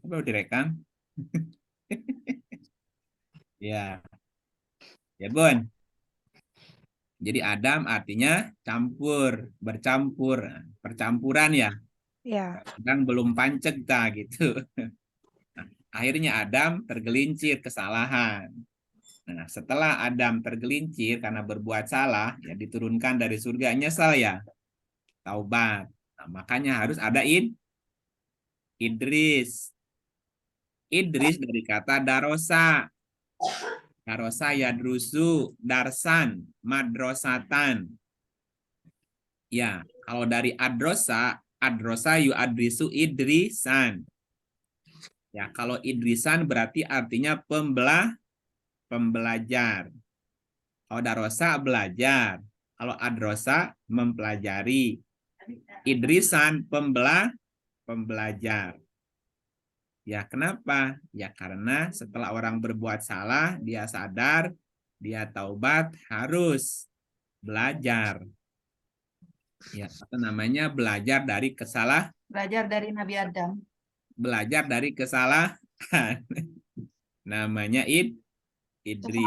Perlu direkam. Ya, ya Bun. Jadi Adam artinya campur, bercampur, percampuran ya. Ya. Sedang belum pancek ta gitu. Nah, akhirnya Adam tergelincir kesalahan. Nah, setelah Adam tergelincir karena berbuat salah, ya diturunkan dari surga nyesal ya, taubat. Nah, makanya harus ada Idris. Idris dari kata darosa. Darosa yadrusu, darsan, madrosatan. Ya, kalau dari adrosa yu adrisu idrisan. Ya, kalau idrisan berarti artinya pembelajar. Kalau darosa belajar. Kalau adrosa mempelajari. Idrisan pembelajar. Ya, kenapa? Ya, karena setelah orang berbuat salah, dia sadar, dia taubat, harus belajar. Ya, apa namanya? Belajar dari Belajar dari Nabi Adam. belajar dari kesalahan. Namanya Idris.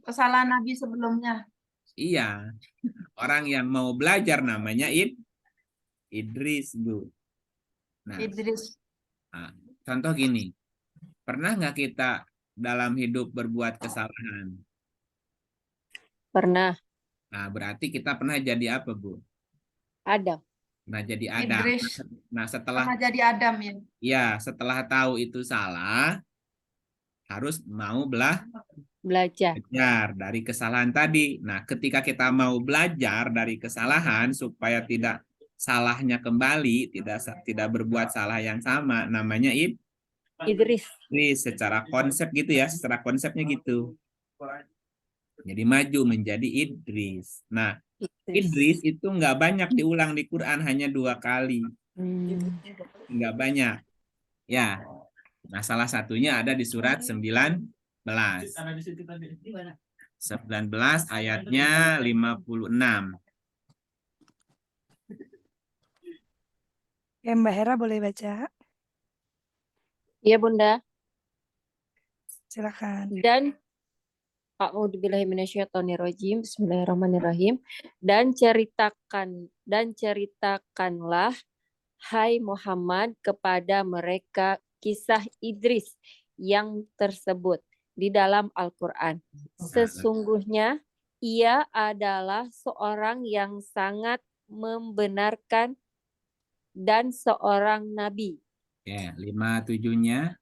Kesalahan Nabi sebelumnya. Iya, orang yang mau belajar namanya Idris, Bu. Nah, Idris. contoh gini, pernah nggak kita dalam hidup berbuat kesalahan? Pernah. Nah, berarti kita pernah jadi apa, Bu? Adam. Nah, jadi Adam. Idris. Nah, setelah Pernah jadi Adam ya. ya, setelah tahu itu salah, harus mau Belajar. belajar dari kesalahan tadi. Nah, ketika kita mau belajar dari kesalahan supaya tidak salahnya kembali, tidak berbuat salah yang sama, namanya Idris. secara konsep gitu ya, secara konsepnya gitu. Jadi maju menjadi Idris. Nah, Idris itu nggak banyak diulang di Quran, hanya 2 kali. Nggak banyak. Ya. Nah, salah satunya ada di surat 19. 19 ayatnya 56. Ya, Mbak Hera boleh baca? Iya, Bunda. Silakan. Dan A'udzubillahiminasyaitonirrajim. Bismillahirrahmanirrahim. Dan ceritakanlah hai Muhammad kepada mereka kisah Idris yang tersebut di dalam Al-Qur'an. Sesungguhnya ia adalah seorang yang sangat membenarkan dan seorang nabi. Ya, 57-nya.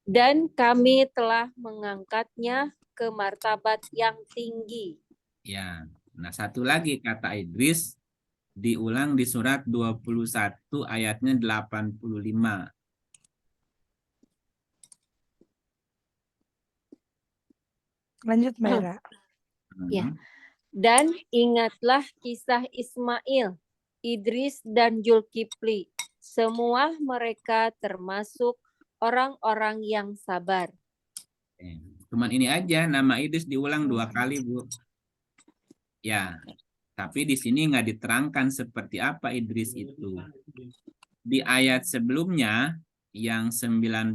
Dan kami telah mengangkatnya ke martabat yang tinggi. Ya. Nah, satu lagi kata Idris diulang di surat 21 ayatnya 85. Lanjut, Mbak Hera. Ya. Dan ingatlah kisah Ismail, Idris dan Zulkifli. Semua mereka termasuk orang-orang yang sabar. Cuman ini aja, nama Idris diulang 2 kali, Bu. Ya, tapi di sini nggak diterangkan seperti apa Idris itu. Di ayat sebelumnya, yang 19,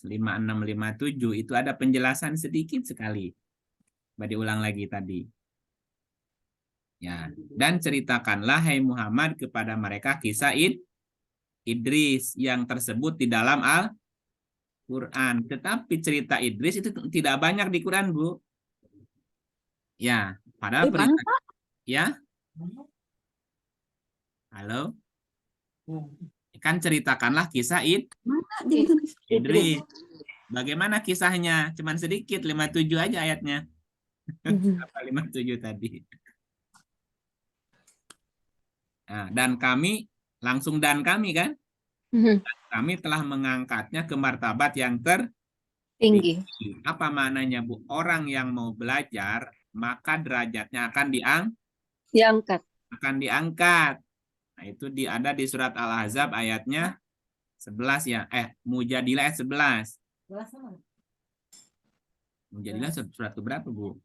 56, 57, itu ada penjelasan sedikit sekali. Coba diulang lagi tadi. Ya, dan ceritakanlah, hai Muhammad, kepada mereka kisah Idris yang tersebut di dalam Al-Quran. Tetapi cerita Idris itu tidak banyak di Quran, Bu. Ya, padahal ya. Halo? Kan ceritakanlah kisah Idris. Bagaimana kisahnya? Cuman sedikit, 57 aja ayatnya. Apa 57 tadi? Nah, dan kami, langsung dan kami kan? Kami telah mengangkatnya ke martabat yang Tinggi. Apa maknanya, Bu? Orang yang mau belajar, maka derajatnya akan Diangkat. Nah, itu ada di surat Al-Ahzab ayatnya 11 ya. Mujadilah ayat 11. Mujadilah surat berapa, Bu?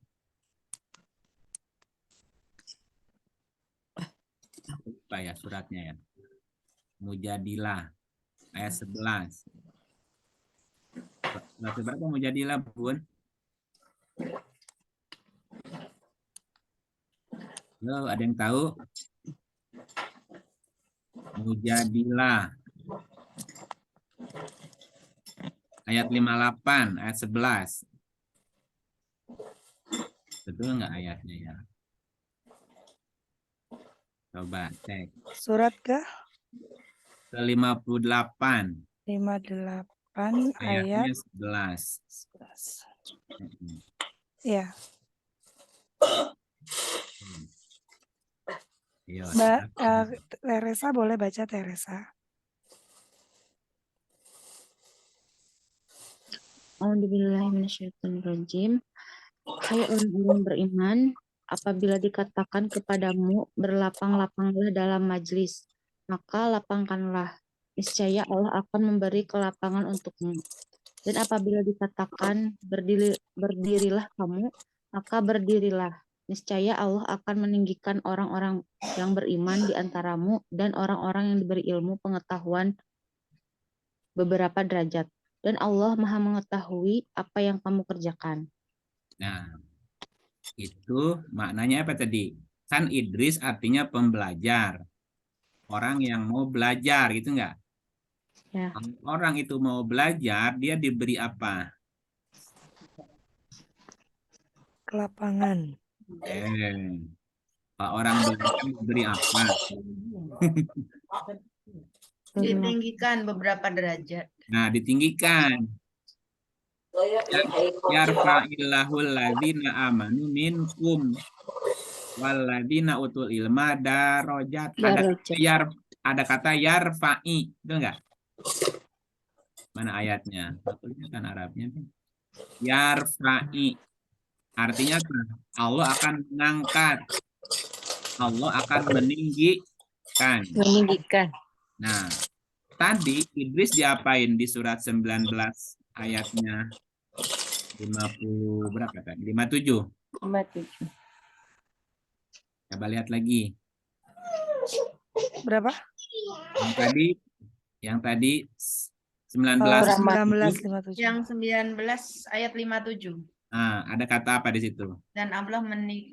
lupa ya suratnya ya. Mujadilah ayat 11. Surat berapa Mujadilah, Bun? Halo, ada yang tahu? Mujadilah ayat 58, ayat 11. Betul nggak ayatnya ya? Coba cek. Surat ke Ke 58, 58 ayat ayatnya 11. 11. Mm-mm. Ya, Iya, Mbak silakan. Teresa boleh baca Teresa. A'udzubillahiminasyaitonirrajim. Hai orang-orang beriman, apabila dikatakan kepadamu berlapang-lapanglah dalam majlis, maka lapangkanlah. Niscaya Allah akan memberi kelapangan untukmu. Dan apabila dikatakan berdirilah kamu, maka berdirilah. Niscaya Allah akan meninggikan orang-orang yang beriman di antaramu dan orang-orang yang diberi ilmu pengetahuan beberapa derajat. Dan Allah Maha mengetahui apa yang kamu kerjakan. Nah, itu maknanya apa tadi? Kan Idris artinya pembelajar. Orang yang mau belajar, gitu nggak? Ya. Kalau orang itu mau belajar, dia diberi apa? Kelapangan. Kalau orang belajar diberi apa? Ditinggikan beberapa derajat. Nah, ditinggikan. Yarfa'illahul ladzina amanu minkum walladzina utul ilma darajat. Darajat. Ada kata yarfa'i, betul nggak? Mana ayatnya? Aku lihat kan Arabnya. Yarfa'i. Artinya apa? Allah akan mengangkat. Allah akan meninggikan. Meninggikan. Nah, tadi Idris diapain di surat 19 ayatnya 50 berapa tadi? 57. 57. Coba lihat lagi. Berapa? Yang tadi 19 1957. Yang 19 ayat 57. Nah, ada kata apa di situ? Dan Allah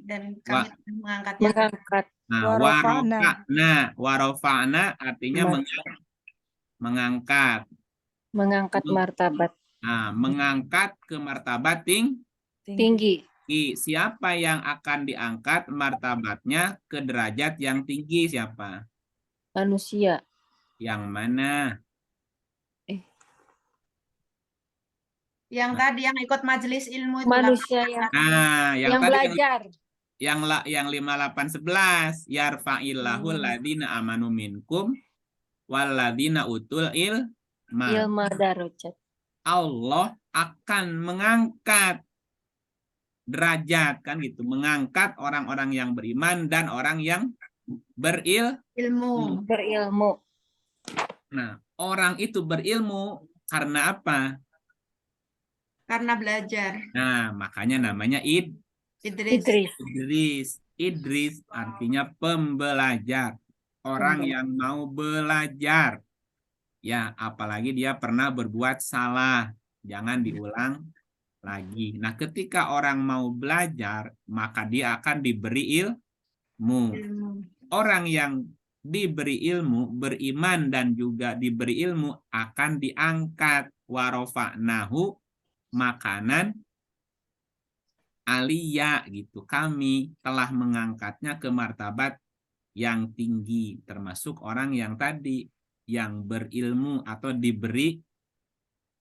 dan kami mengangkatnya. Mengangkat. Nah, Warofa'na. warofa'na artinya mengangkat. Mengangkat martabat. Nah, mengangkat ke martabat Tinggi. Siapa yang akan diangkat martabatnya ke derajat yang tinggi? Siapa? Manusia. Yang mana? Yang tadi yang ikut majelis ilmu itu. Manusia yang Nah, yang tadi belajar. yang 5811 yarfa'illahul ladzina amanu minkum walladzina utul ilma. Ilma darajat. Allah akan mengangkat derajat, kan gitu, mengangkat orang-orang yang beriman dan orang yang Ilmu. Berilmu. Nah, orang itu berilmu karena apa? Karena belajar. Nah, makanya namanya Idris. Idris artinya pembelajar. Orang yang mau belajar. Ya, apalagi dia pernah berbuat salah. Jangan diulang lagi. Nah, ketika orang mau belajar, maka dia akan diberi ilmu. Orang yang diberi ilmu, beriman dan juga diberi ilmu akan diangkat. Warofa'nahu makanan aliyah gitu. Kami telah mengangkatnya ke martabat yang tinggi, termasuk orang yang tadi yang berilmu atau diberi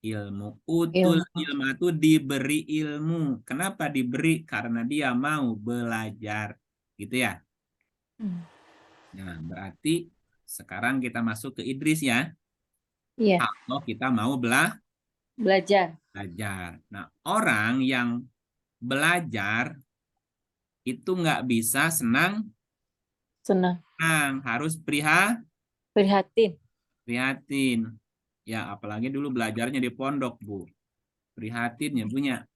ilmu. Utul ilmu itu diberi ilmu. Kenapa diberi? Karena dia mau belajar. Gitu ya. Nah, berarti sekarang kita masuk ke Idris ya. Iya. Kalau kita mau Belajar. Nah, orang yang belajar itu nggak bisa senang, harus Prihatin. Ya, apalagi dulu belajarnya di pondok, Bu. Prihatin ya punya.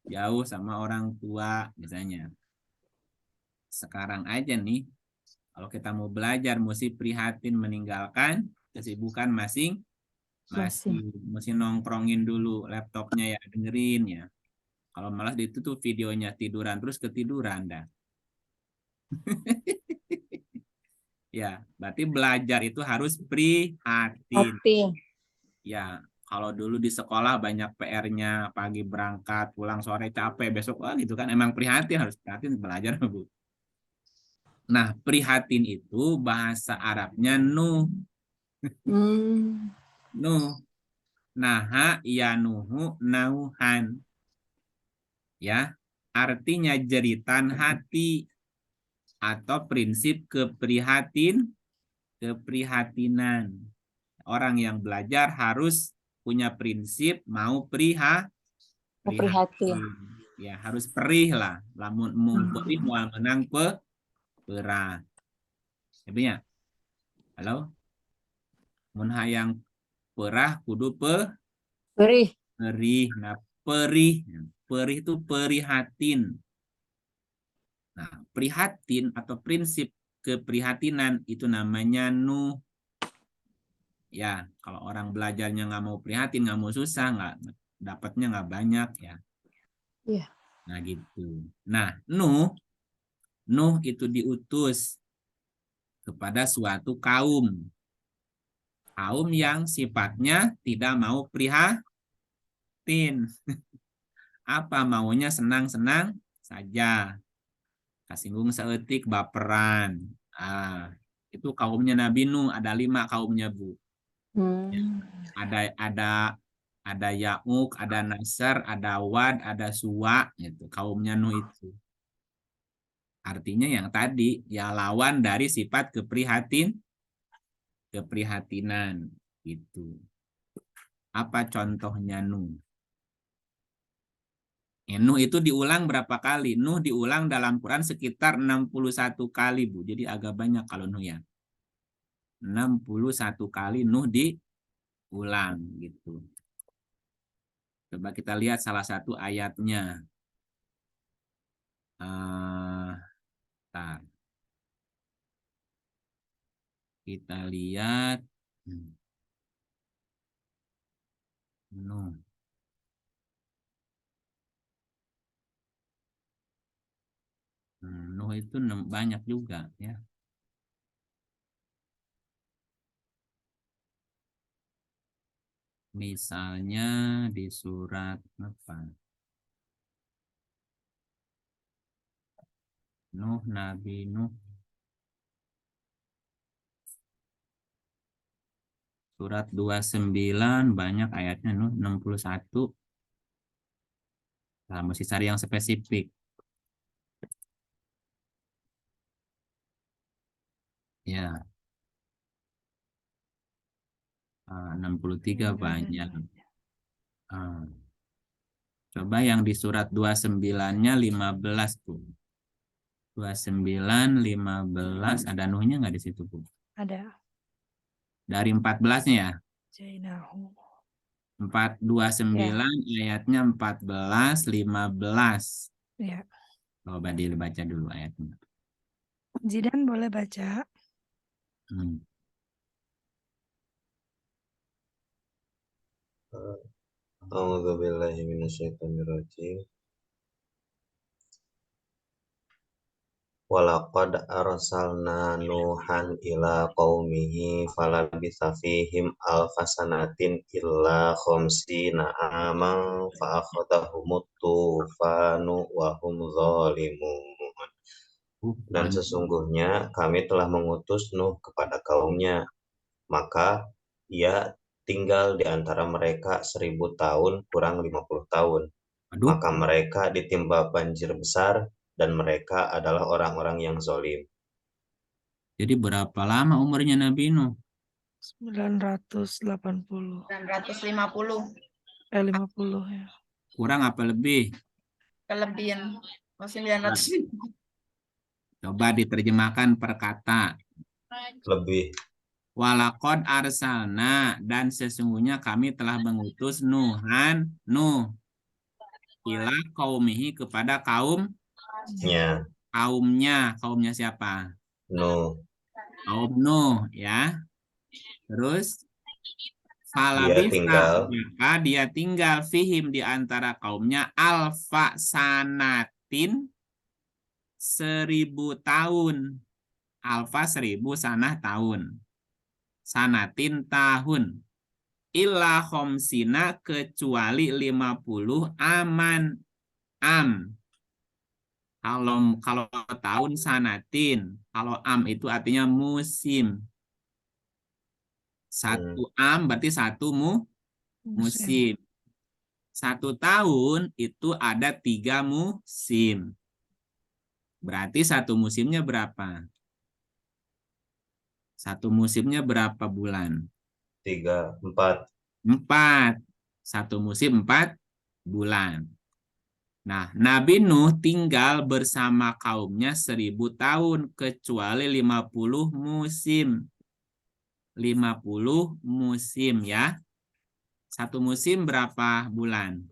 Jauh sama orang tua misalnya. Sekarang aja nih, Kalau kita mau belajar, mesti prihatin meninggalkan kesibukan masing-masing. Mesti nongkrongin dulu laptopnya ya, dengerin ya. Kalau malas ditutup videonya, tiduran terus ketiduran dah. Ya, berarti belajar itu harus prihatin. Hati. Ya, kalau dulu di sekolah banyak PR-nya, pagi berangkat, pulang sore capek, besok gitu kan. Emang prihatin, harus prihatin belajar, Bu. Nah, prihatin itu bahasa Arabnya nuh. Nuh. Naha yanuhu nauhan. Ya, artinya jeritan hati atau prinsip keprihatinan. Orang yang belajar harus punya prinsip mau prihatin. Ya, harus perih lah. Lamun perih mual menang perah. Ya, halo? Mun hayang perah kudu Perih. perih. Nah, perih itu prihatin. Nah, prihatin atau prinsip keprihatinan itu namanya nuh. Ya, kalau orang belajarnya nggak mau prihatin, nggak mau susah, nggak dapatnya nggak banyak ya. Iya. Nah gitu. Nah, Nuh itu diutus kepada suatu kaum yang sifatnya tidak mau prihatin. Apa maunya senang-senang saja. Kasinggung seetik baperan. Itu kaumnya Nabi Nuh, ada 5 kaumnya, Bu. Ya. Ada Ya'uk, ada Nasr, ada Wad, ada Suwa, gitu. Kaumnya Nuh itu. Artinya yang tadi ya lawan dari sifat keprihatinan gitu. Apa contohnya Nuh? Nuh itu diulang berapa kali? Nuh diulang dalam Quran sekitar 61 kali, Bu. Jadi agak banyak kalau Nuh ya. 61 kali Nuh diulang gitu. Coba kita lihat salah satu ayatnya. Kita lihat Nuh. Nuh itu banyak juga ya. Misalnya di surat apa? Nuh, Nabi Nuh. Surat 29 banyak ayatnya, Nuh 61. Nah, mesti cari yang spesifik. Ya. 63 banyak. Coba yang di surat 29-nya 15 tuh. 29, 15 ada Nuhnya nggak di situ, Bu? Ada. Dari 14-nya ya? Jainahu. 429 ayatnya 14, 15. Ya. Coba dibaca dulu ayatnya. Zidan boleh baca. A'udzubillahi minasyaitonirrajim. Walaqad arsalna Nuhan ila qaumihi falabitha fihim alfasanatin illa khamsina aman fa akhadahumut tufanu wa hum zalimun. Dan sesungguhnya kami telah mengutus Nuh kepada kaumnya, maka ia tinggal di antara mereka 1000 tahun kurang 50 tahun. Maka mereka ditimpa banjir besar dan mereka adalah orang-orang yang zalim. Jadi berapa lama umurnya Nabi Nuh? 980. 950. 50 ya. Kurang apa lebih? Kelebihan. 900. Coba diterjemahkan per kata. Lebih. Walaqad arsalna, dan sesungguhnya kami telah mengutus Nuh ila qaumihi kepada kaumnya. Kaumnya siapa? Nuh. Kaum Nuh ya. Terus Dia falabisa, tinggal maka dia tinggal fihim di antara kaumnya alfa sanatin 1000 tahun. Alfa 1000 sanah tahun. Sanatin tahun. Illa khomsina kecuali 50 aman. Kalau tahun sanatin, kalau itu artinya musim. Satu berarti satu musim. 1 tahun itu ada 3 musim. Berarti satu musimnya berapa? Satu musimnya berapa bulan? 3, 4. 4. Satu musim 4 bulan. Nah, Nabi Nuh tinggal bersama kaumnya 1000 tahun kecuali 50 musim. 50 musim ya. Satu musim berapa bulan?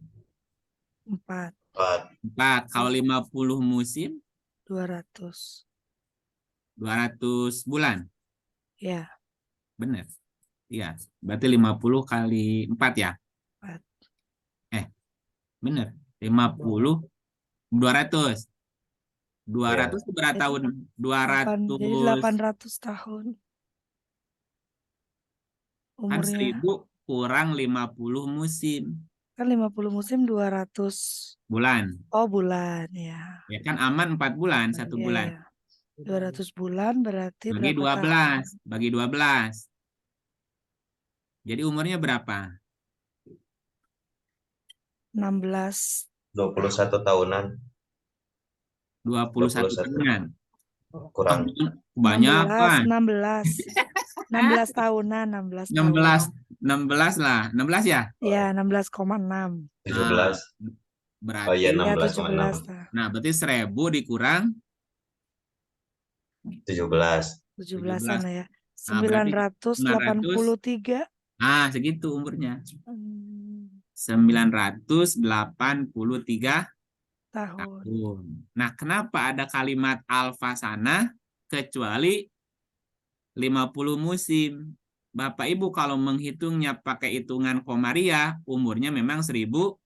4. 4. Kalau 50 musim 200. 200 bulan. Ya, Benar. Iya, berarti 50 kali 4 ya? 4. Benar. 50 200. 200 itu berapa tahun? Jadi 200 800 tahun kan umurnya. 1000 kurang 50 musim. Kan 50 musim 200 Bulan. Oh, bulan ya. Ya kan aman 4 bulan, 1 Iya, bulan. ya. 200 bulan berarti Bagi berapa 12. tahun? Bagi 12. Jadi umurnya berapa? 16. 21 tahunan. 21 tahunan. Kurang. Kebanyakan. 16 tahunan, 16 tahun. 16 lah. 16 ya? Ya, 16,6. 17. Berarti Oh iya, Ya, 16,6. 17 lah. nah, berarti 1000 dikurang 17. 17-an ya. Nah, berarti 983. segitu umurnya. Hmm, 983 tahun. tahun. Nah, kenapa ada kalimat alfasana kecuali 50 musim? Bapak Ibu kalau menghitungnya pakai hitungan komariah, umurnya memang 1000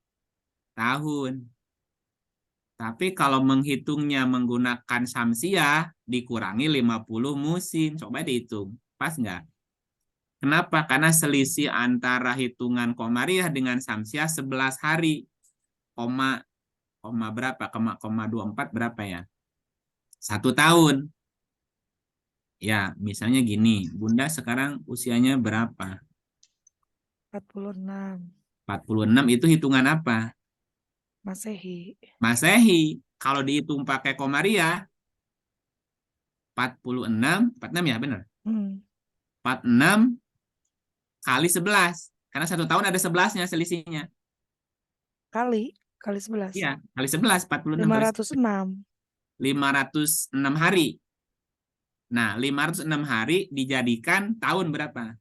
tahun. Tapi kalau menghitungnya menggunakan samsiah, dikurangi 50 musim. Coba dihitung. Pas nggak? Kenapa? Karena selisih antara hitungan komariah dengan samsiah 11 hari. Koma berapa? Koma 24 berapa ya? 1 tahun. Ya, misalnya gini. Bunda sekarang usianya berapa? 46 46 itu hitungan apa? Masehi. Masehi. Kalau dihitung pakai komariah, 46 ya benar? 46 kali 11. Karena 1 tahun ada 11-nya selisihnya. Kali 11. Iya, kali 11, 46 kali 506. 506 hari. Nah, 506 hari dijadikan tahun berapa?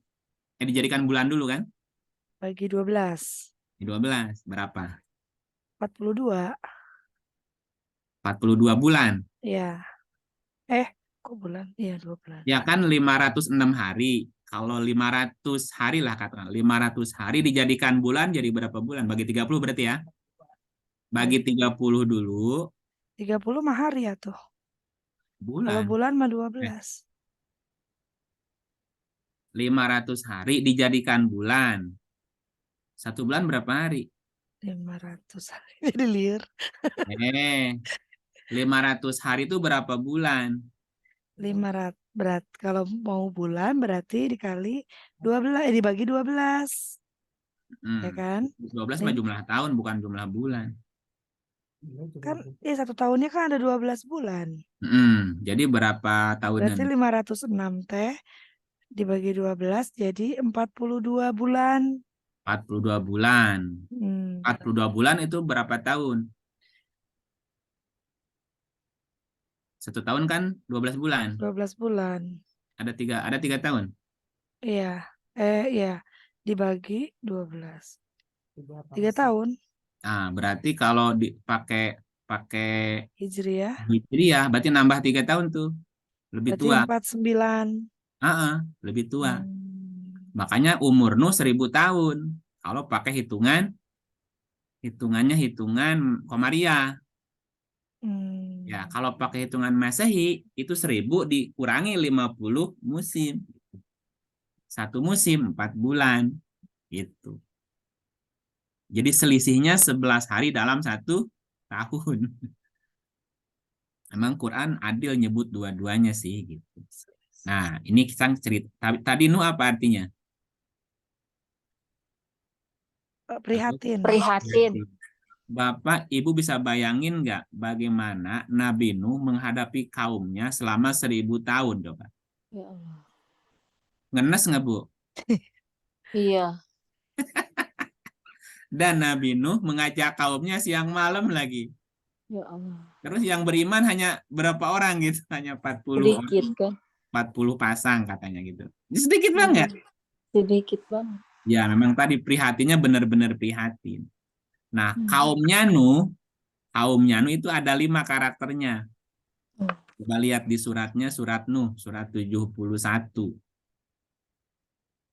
Dijadikan bulan dulu kan? Bagi 12. 12, berapa? 42. 42 bulan. Ya. Kok bulan? Iya, 2 bulan. Ya kan 506 hari. Kalau 500 hari lah katakan. 500 hari dijadikan bulan jadi berapa bulan? Bagi 30 berarti ya? Bagi 30 dulu. 30 mah hari ya tuh. Kalau Bulan. bulan mah 12. 500 hari dijadikan bulan. 1 bulan berapa hari? 500 hari. Jadi liar. 500 hari itu berapa bulan? 500 berat. Kalau mau bulan berarti dikali 12, dibagi 12. Ya kan? 12 mah jumlah tahun bukan jumlah bulan. Kan ya 1 tahunnya kan ada 12 bulan. Jadi berapa tahunnya? Berarti 506 teh dibagi 12 jadi 42 bulan. 42 bulan. 42 bulan itu berapa tahun? 1 tahun kan 12 bulan. 12 bulan. Ada 3 tahun. Iya. Iya. Dibagi 12. 3 tahun. Nah, berarti kalau dipakai Hijriah. Hijriah berarti nambah 3 tahun tuh. lebih Berarti tua. 49. Lebih tua. Hmm. Makanya umur Nuh 1000 tahun. Kalau pakai hitungannya hitungan Komariah. Hmm. Ya, kalau pakai hitungan Masehi, itu 1000 dikurangi 50 musim. Satu musim 4 bulan. Gitu. Jadi selisihnya 11 hari dalam 1 tahun. Emang Quran adil nyebut dua-duanya sih. Gitu. Nah, ini kita cerita. Tadi Nuh apa artinya? Prihatin. Prihatin. Bapak, Ibu bisa bayangin nggak bagaimana Nabi Nuh menghadapi kaumnya selama 1000 tahun, coba? Ya Allah. Ngenes nggak, Bu? Iya. Dan Nabi Nuh mengajak kaumnya siang malam lagi. Ya Allah. Terus yang beriman hanya berapa orang gitu? Hanya 40 orang, Sedikit kan? 40 pasang katanya gitu. Ini sedikit banget. Sedikit banget. Ya, memang tadi prihatinnya benar-benar prihatin. Nah, Hmm. kaumnya Nuh itu ada 5 karakternya. Coba lihat di suratnya, surat Nuh, surat 71.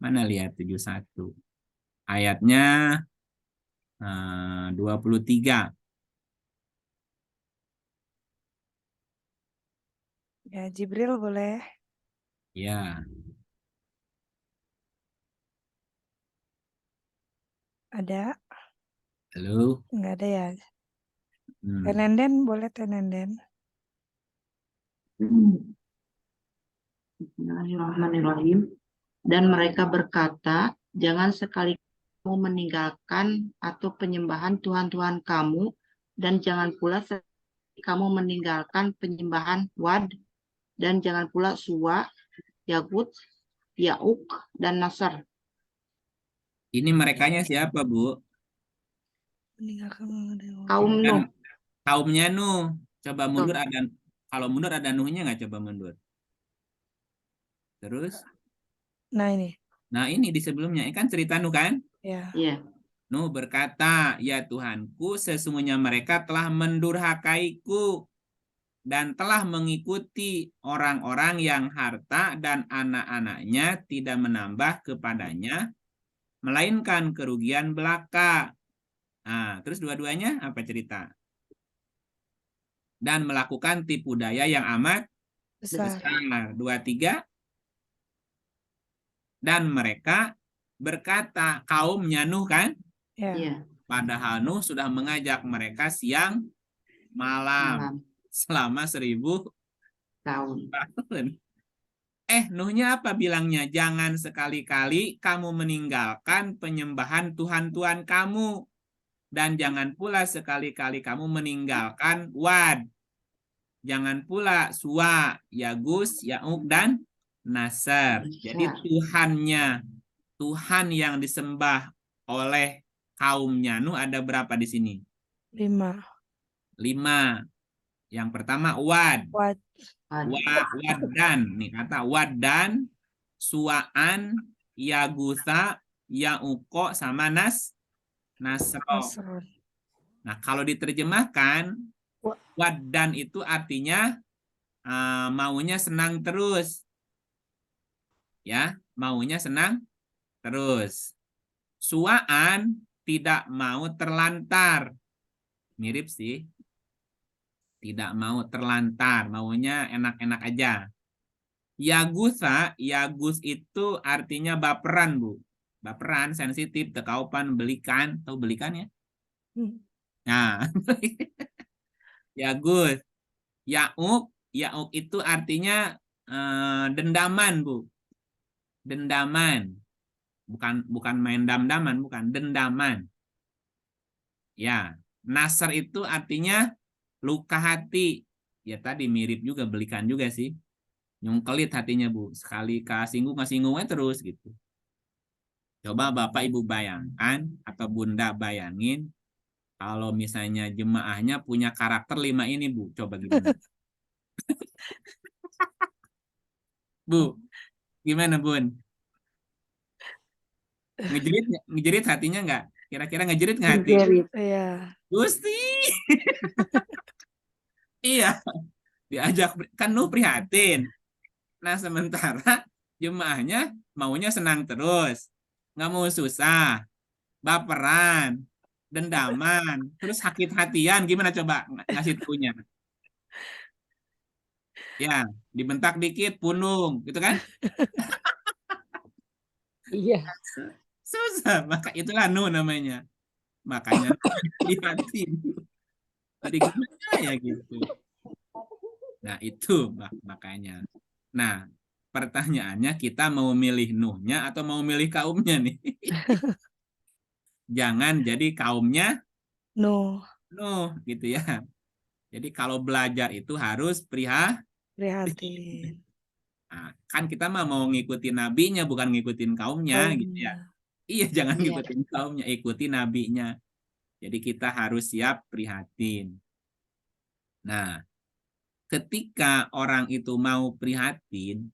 Mana lihat 71? Ayatnya 23. Ya, Jibril boleh. Ya, Ada? halo. Enggak ada ya. Hmm. Tenenden boleh tenenden. Bismillahirrahmanirrahim. Dan mereka berkata, jangan sekali kamu meninggalkan atau penyembahan Tuhan-Tuhan kamu, dan jangan pula sekali kamu meninggalkan penyembahan Wad, dan jangan pula Suwa, Yagut, Yauk, dan Nasr. Ini merekanya siapa, Bu? Meninggalkan Kaum Dan Nuh. kaumnya Nuh. Coba mundur ada, kalau mundur ada Nuhnya nggak? Coba mundur. Terus, Nah ini. nah ini di sebelumnya, ini kan cerita Nuh kan? Ya. Ya. Nuh berkata, ya Tuhanku, sesungguhnya mereka telah mendurhakaiku dan telah mengikuti orang-orang yang harta dan anak-anaknya tidak menambah kepadanya, melainkan kerugian belaka. Nah, terus dua-duanya apa cerita? Dan melakukan tipu daya yang amat Besar. besar. 23. Dan mereka berkata, kaumnya Nuh kan? Ya. Ya. Padahal Nuh sudah mengajak mereka siang malam Malam. selama 1000 Tahun. tahun. Nuhnya apa bilangnya? Jangan sekali-kali kamu meninggalkan penyembahan Tuhan-Tuhan kamu. Dan jangan pula sekali-kali kamu meninggalkan Wad. Jangan pula Suwa, Yagus, Yauk, dan Nasr. Jadi Tuhan yang disembah oleh kaumnya Nuh ada berapa di sini? 5. 5. Yang pertama Wad. Wad. Wadan. Nih kata Wadan, Suwaan, Yagusa, Yauko, sama Nasro. Nasrul. Nah, kalau diterjemahkan, Wadan itu artinya maunya senang terus. Ya, maunya senang terus. Suwaan tidak mau terlantar. Mirip sih. Tidak mau terlantar, maunya enak-enak aja. Yagus itu artinya baperan, Bu. Baperan, sensitif, tekaupan, belikan. Tahu belikan ya? Nah, Yagus. Yauk itu artinya dendaman, Bu. Dendaman. Bukan main dam-daman, bukan dendaman. Ya, Nasr itu artinya luka hati. Ya tadi mirip juga, belikan juga sih. Nyungkelit hatinya, Bu. Sekali kasinggung-kasinggungnya terus gitu. Coba Bapak Ibu bayangkan atau Bunda bayangin kalau misalnya jemaahnya punya karakter 5 ini, Bu. Coba gimana? Bu, gimana, Bun? Ngejerit hatinya nggak? Kira-kira ngejerit nggak hati? Iya. Gusti. Iya. Diajak kan Nuh prihatin. Nah, sementara jemaahnya maunya senang terus, nggak mau susah, baperan, dendaman, terus sakit hatian. Gimana coba ngasih taunya? Ya, dibentak dikit, punung, gitu kan? Iya. Susah, maka itulah namanya. Makanya lihatin. Tadi gimana ya gitu. Nah, itu makanya. Nah, pertanyaannya kita mau milih Nuhnya atau mau milih kaumnya nih? Jangan jadi kaumnya Nuh, Nuh gitu ya. Jadi kalau belajar itu harus prihatin. prihatin. Nah, kan kita mah mau ngikutin nabinya bukan ngikutin kaumnya gitu ya. Kaumnya. Iya, jangan Iya. ngikutin kaumnya, ikuti nabinya. Jadi kita harus siap prihatin. Nah, ketika orang itu mau prihatin,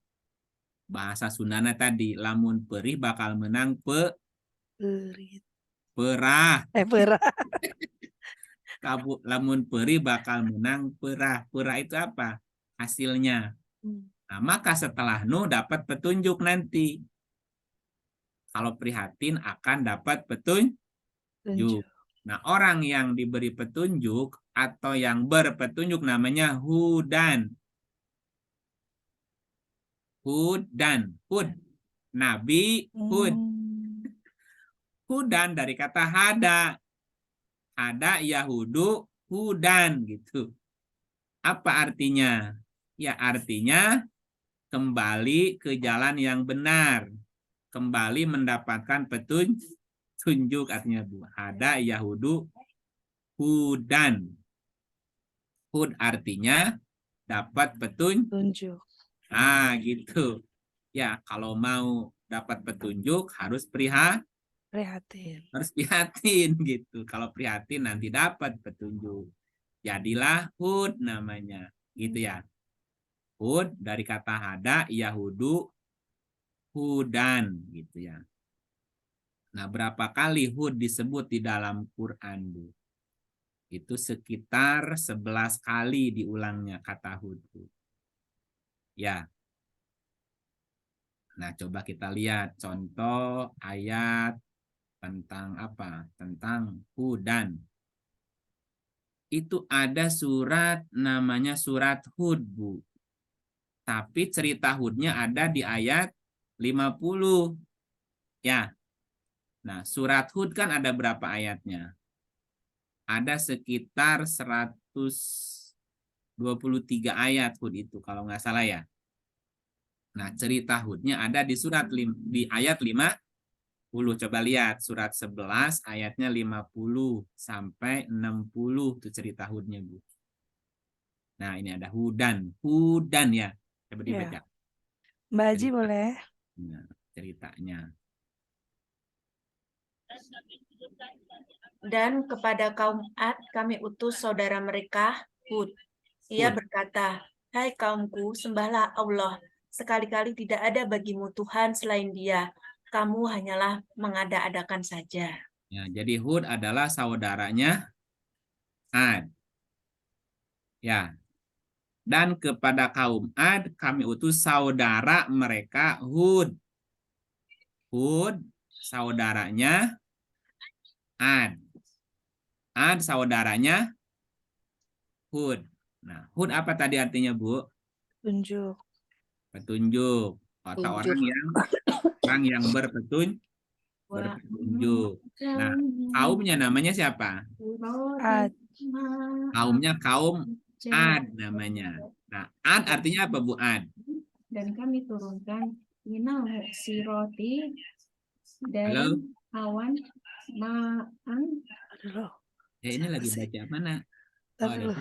bahasa Sundana tadi, lamun perih bakal menang Berit. perah. Perah. Lamun perih bakal menang perah. Perah itu apa? Hasilnya. Nah, maka setelah Nuh dapat petunjuk nanti. Kalau prihatin akan dapat petunjuk. Tunjuk. Nah, orang yang diberi petunjuk atau yang berpetunjuk namanya Hudan. Hudan. Hud. Nabi Hud. Hudan dari kata hada. Hada Yahudu Hudan gitu. Apa artinya? Ya artinya kembali ke jalan yang benar. Kembali mendapatkan petunjuk artinya Bu. Hada Yahudu Hudan. Hud artinya dapat petunjuk. Tunjuk. Ah, gitu. Ya, kalau mau dapat petunjuk harus Prihatin. gitu. Kalau prihatin nanti dapat petunjuk. Jadilah Hud namanya. Gitu ya. Hud dari kata hada, Yahudu, Hudan. Gitu ya. Nah, berapa kali Hud disebut di dalam Quran, Bu? Itu sekitar 11 kali diulangnya kata Hud. Ya. Nah, coba kita lihat contoh ayat tentang apa? Tentang Hudan. Itu ada surat namanya surat Hud, Bu. Tapi cerita Hudnya ada di ayat 50. Ya. Nah, surat Hud kan ada berapa ayatnya? Ada sekitar 123 ayat Hud itu kalau nggak salah ya. Nah, cerita Hudnya ada di di ayat 50. Coba lihat surat 11 ayatnya 50 sampai 60 itu cerita Hudnya, Bu. Nah, ini ada Hudan. Hudan ya. Coba dibaca. Mbak Haji boleh? Nah, ceritanya. Dan kepada kaum Ad kami utus saudara mereka, Hud. Ia Hud. berkata, hai kaumku, sembahlah Allah. Sekali-kali tidak ada bagimu Tuhan selain Dia. Kamu hanyalah mengada-adakan saja. Ya, jadi Hud adalah saudaranya Ad. Ya. Dan kepada kaum Ad kami utus saudara mereka Hud. Hud saudaranya Ad. Ad saudaranya Hud. Nah, Hud apa tadi artinya, Bu? Tunjuk. Petunjuk. Atau orang yang berpetunjuk. Nah, kaumnya namanya siapa? Ad. Kaumnya kaum Ad namanya. Nah, Ad artinya apa, Bu? Ad. Dan kami turunkan minal siroti dari Halo? awan ma'an. Aduh. Ya, ini lagi Siapa sih? baca mana? Oh, Aduh.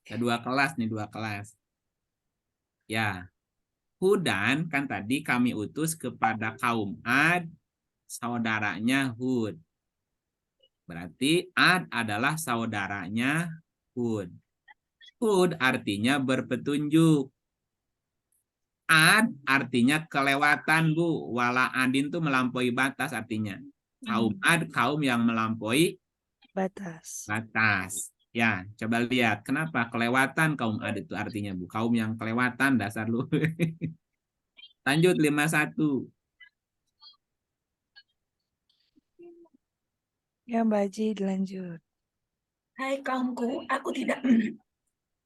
ada dua kelas nih, dua kelas. Ya. Hudan kan tadi kami utus kepada kaum Ad, saudaranya Hud. Berarti Ad adalah saudaranya Hud. Hud artinya berpetunjuk. Ad artinya kelewatan, Bu. Wala adin itu melampaui batas artinya. Kaum Ad, kaum yang melampaui Batas. batas. Ya, coba lihat. Kenapa kelewatan kaum Ad itu artinya, Bu? Kaum yang kelewatan dasar lu. Lanjut 51. Ya Mbak Haji dilanjut. Hai kaumku, aku tidak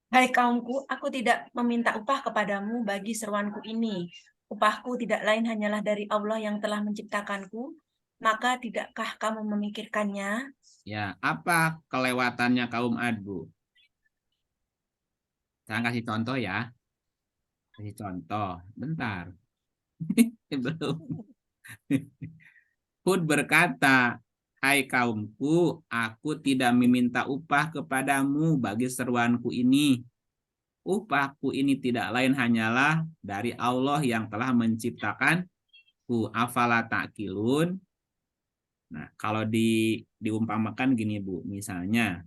Hai kaumku, aku tidak meminta upah kepadamu bagi seruanku ini. Upahku tidak lain hanyalah dari Allah yang telah menciptakanku. Maka tidakkah kamu memikirkannya? Ya, apa kelewatannya kaum Ad, Bu? Saya kasih contoh ya. Kasih contoh. Bentar. Belum. Hud berkata, hai kaumku, aku tidak meminta upah kepadamu bagi seruanku ini. Upahku ini tidak lain hanyalah dari Allah yang telah menciptakanku. Afala ta'qilun. Nah, kalau diumpamakan gini, Bu. Misalnya,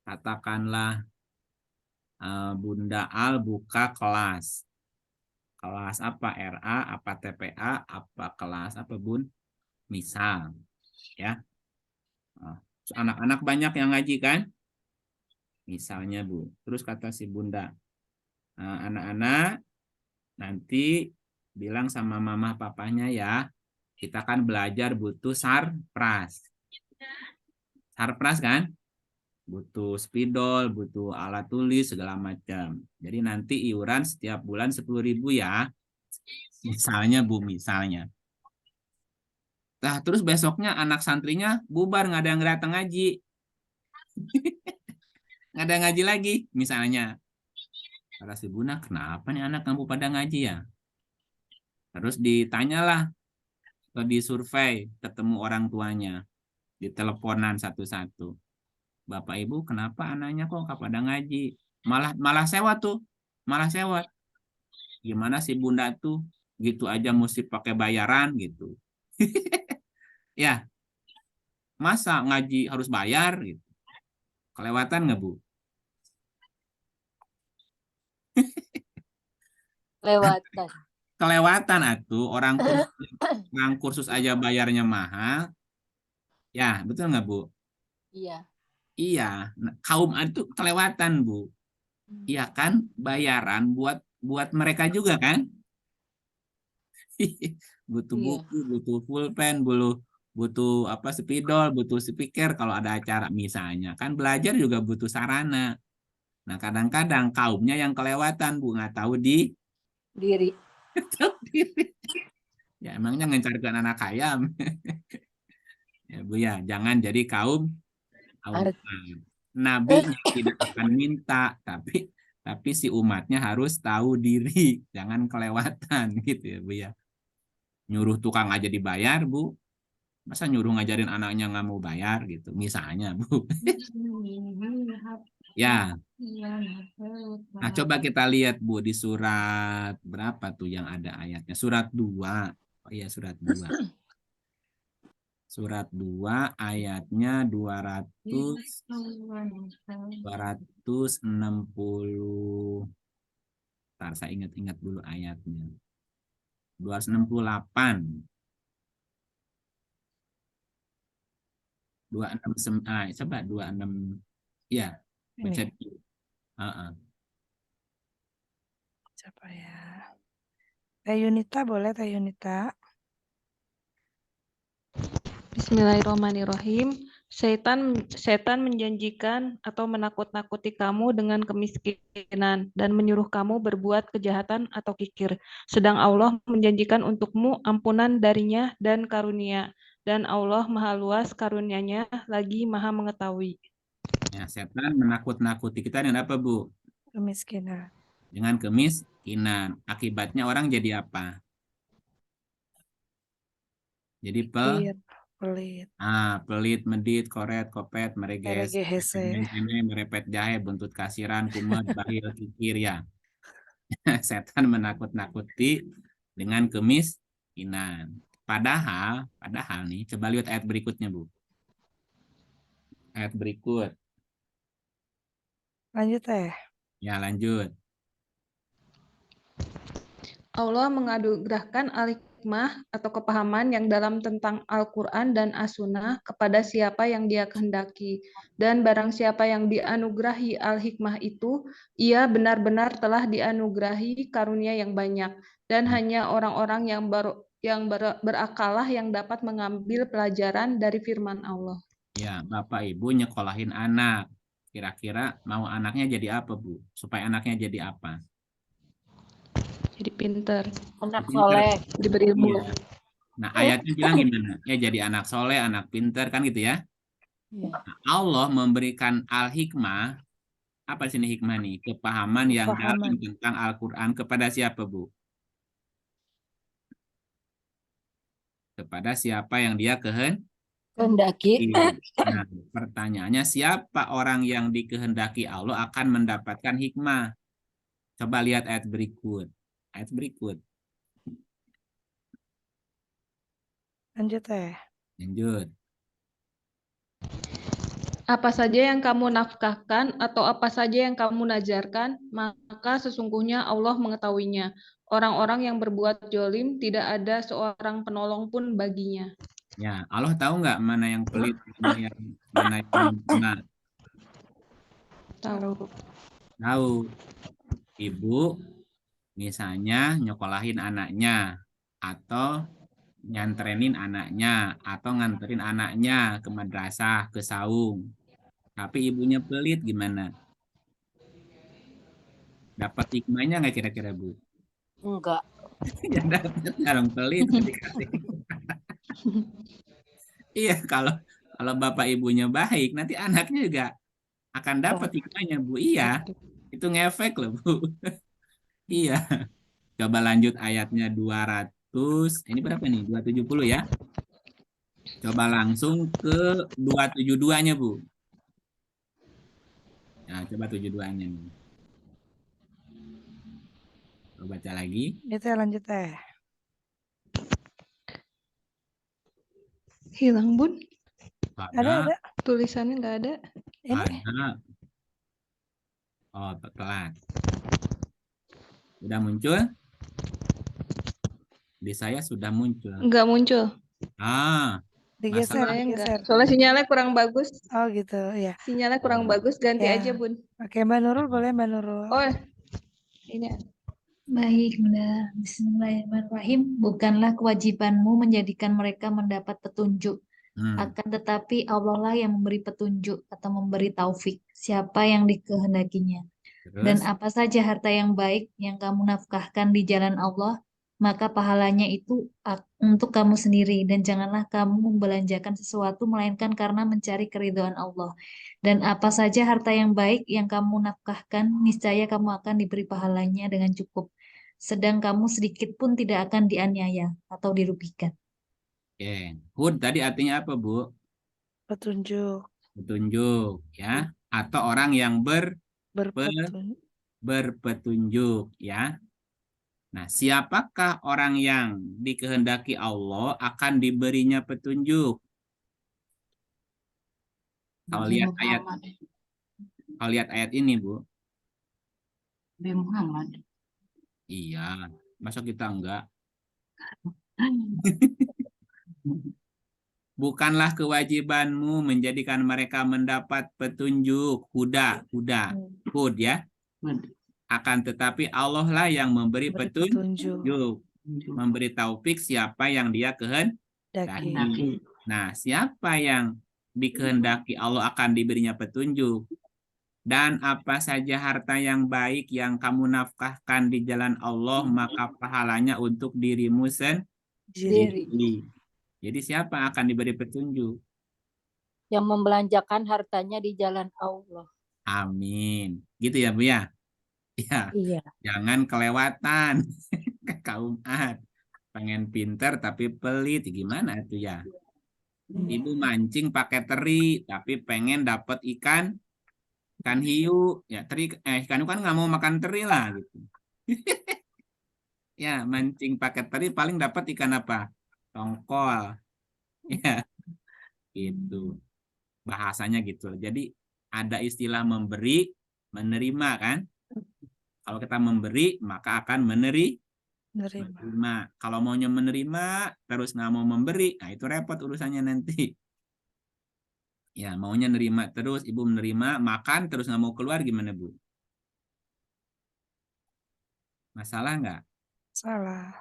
katakanlah Bunda Al buka kelas. Kelas apa? RA, apa TPA, apa kelas apa, Bun? Misal, ya. Anak-anak banyak yang ngaji kan? Misalnya, Bu. Terus kata si Bunda, anak-anak nanti bilang sama mama papanya ya, kita kan belajar butuh sarpras. Sarpras kan? Butuh spidol, butuh alat tulis, segala macam. Jadi nanti iuran setiap bulan 10.000 ya. Misalnya, Bu, misalnya. Nah, terus besoknya anak santrinya bubar, nggak ada yang datang ngaji. Nggak ada ngaji lagi, misalnya. Kata si Bunda, kenapa nih anak kamu pada ngaji ya? Terus ditanyalah, atau disurvei, ketemu orang tuanya. Diteleponan satu-satu. Bapak Ibu, kenapa anaknya kok nggak pada ngaji? Malah sewot tuh, malah sewot. Gimana sih Bunda tuh? Gitu aja mesti pakai bayaran gitu. Ya, masa ngaji harus bayar gitu? Kelewatan nggak, Bu? Lewatan. Kelewatan atuh orang kursus aja bayarnya mahal. Ya, betul nggak, Bu? Iya. Iya, kaum itu kelewatan, Bu. Iya kan, bayaran buat mereka juga kan? Butuh Iya. buku, butuh pulpen, butuh apa spidol, butuh speaker kalau ada acara misalnya. Kan belajar juga butuh sarana. Nah, kadang-kadang kaumnya yang kelewatan, Bu, nggak tahu Diri. Ya, emangnya ngencarkan anak ayam. Ya, Bu ya, jangan jadi kaum Ar- nabinya tidak akan minta, tapi si umatnya harus tahu diri, jangan kelewatan gitu ya, Bu ya. Nyuruh tukang aja dibayar, Bu. Masa nyuruh ngajarin anaknya nggak mau bayar gitu, misalnya, Bu. Ya. Nah, coba kita lihat, Bu, di surat berapa tuh yang ada ayatnya? Surat 2. Oh iya, surat 2. Surat 2 ayatnya 260. Ntar saya ingat-ingat dulu ayatnya. 268. 26, coba 26. Ya, baca Ini dulu. siapa ya? Teh Yunita boleh, Teh Yunita? Bismillahirrahmanirrahim. Setan menjanjikan atau menakut-nakuti kamu dengan kemiskinan dan menyuruh kamu berbuat kejahatan atau kikir. Sedang Allah menjanjikan untukmu ampunan darinya dan karunia. Dan Allah maha luas karunia-Nya lagi maha mengetahui. Ya, setan menakut-nakuti kita dengan apa, Bu? Kemiskinan. Dengan kemiskinan. Akibatnya orang jadi apa? Jadi Pelit. pelit, medit, koret, kopet, mereges, Meregehese. merepet jahe, buntut kasiran, kumet, bahil, kikir ya. Setan menakut-nakuti dengan kemiskinan. Padahal nih, coba lihat ayat berikutnya, Bu. Ayat berikut. Lanjut, Teh. Ya, lanjut. Allah menganugerahkan hikmah atau kepahaman yang dalam tentang Al-Quran dan As-Sunnah kepada siapa yang Dia kehendaki. Dan barang siapa yang dianugerahi al-hikmah itu, ia benar-benar telah dianugerahi karunia yang banyak. Dan hanya orang-orang yang berakalah yang dapat mengambil pelajaran dari firman Allah. Ya, Bapak Ibu nyekolahin anak. Kira-kira mau anaknya jadi apa, Bu? Supaya anaknya jadi apa? Jadi pinter, Anak Pinter. soleh. diberi ilmu. Iya. Nah, ayatnya bilang gimana? Ya jadi anak soleh, anak pinter, kan gitu ya. Iya. Nah, Allah memberikan al-hikmah, apa sini hikmah nih? Kepahaman yang dalam Kepahaman. tentang Al-Quran kepada siapa, Bu? Kepada siapa yang Dia Kehendaki. Nah, pertanyaannya siapa orang yang dikehendaki Allah akan mendapatkan hikmah? Coba lihat ayat berikut. Ayat berikut. Lanjut teh. Lanjut. Apa saja yang kamu nafkahkan atau apa saja yang kamu najarkan, maka sesungguhnya Allah mengetahuinya. Orang-orang yang berbuat jolim tidak ada seorang penolong pun baginya. Ya, Allah tahu nggak mana yang pelit, mana yang benar? Tahu. Tahu. Ibu misalnya nyokolahin anaknya atau nyantrenin anaknya atau nganterin anaknya ke madrasah, ke saung. Tapi ibunya pelit gimana? Dapat hikmahnya nggak kira-kira, Bu? Enggak. Ya dapat, orang pelit dikasih. Iya, kalau bapak ibunya baik, nanti anaknya juga akan dapat hikmahnya, Bu. Iya, itu ngefek loh, Bu. Iya. Coba lanjut ayatnya 200. Ini berapa nih? 270 ya. Coba langsung ke 272-nya, Bu. Nah, coba 72-nya nih. Coba baca lagi. Ya teh lanjut teh. Hilang, Bun. Ada. Tulisannya nggak ada. Ini Ada. Oh, telat. Sudah muncul? Di saya sudah muncul. Nggak muncul. digeser, Soalnya digeser. nggak. Soalnya sinyalnya kurang bagus. Oh gitu, ya. Sinyalnya kurang bagus, ganti Ya. aja, Bun. Oke, Mbak Nurul boleh Mbak Nurul. Oh, ini. Baik, bismillahirrahmanirrahim. Bukanlah kewajibanmu menjadikan mereka mendapat petunjuk. Akan tetapi Allah lah yang memberi petunjuk atau memberi taufik siapa yang dikehendakinya. Dan apa saja harta yang baik yang kamu nafkahkan di jalan Allah, maka pahalanya itu untuk kamu sendiri. Dan janganlah kamu membelanjakan sesuatu melainkan karena mencari keridhaan Allah. Dan apa saja harta yang baik yang kamu nafkahkan, niscaya kamu akan diberi pahalanya dengan cukup. Sedang kamu sedikit pun tidak akan dianiaya atau dirugikan. Oke. Hud tadi artinya apa, Bu? Petunjuk. Petunjuk, ya. Atau orang yang berpetunjuk, ya. Nah, siapakah orang yang dikehendaki Allah akan diberinya petunjuk? Kalau lihat ayat ini, Bu. Nabi Muhammad. Iya, masa kita enggak? Bukanlah kewajibanmu menjadikan mereka mendapat petunjuk, huda, ya. Akan tetapi Allah lah yang memberi petunjuk, memberi taufik siapa yang Dia kehendaki. Nah, siapa yang dikehendaki Allah akan diberinya petunjuk. Dan apa saja harta yang baik yang kamu nafkahkan di jalan Allah, maka pahalanya untuk dirimu sendiri. Jadi siapa akan diberi petunjuk? Yang membelanjakan hartanya di jalan Allah. Amin. Gitu ya, Bu ya? Ya. Iya. Jangan kelewatan. Kaum Ad. Pengen pinter tapi pelit. Gimana itu ya? Ibu mancing pakai teri, tapi pengen dapat ikan hiu. Ya, ikan hiu kan nggak mau makan teri lah gitu. Ya, mancing pakai teri paling dapat ikan apa? Tongkol. Ya, gitu. Bahasanya gitu. Jadi ada istilah memberi, menerima kan? Kalau kita memberi, maka akan Menerima. Menerima. Kalau maunya menerima terus nggak mau memberi, nah itu repot urusannya nanti. Ya, maunya nerima terus, ibu menerima, makan terus nggak mau keluar, gimana Bu? Masalah nggak? Salah.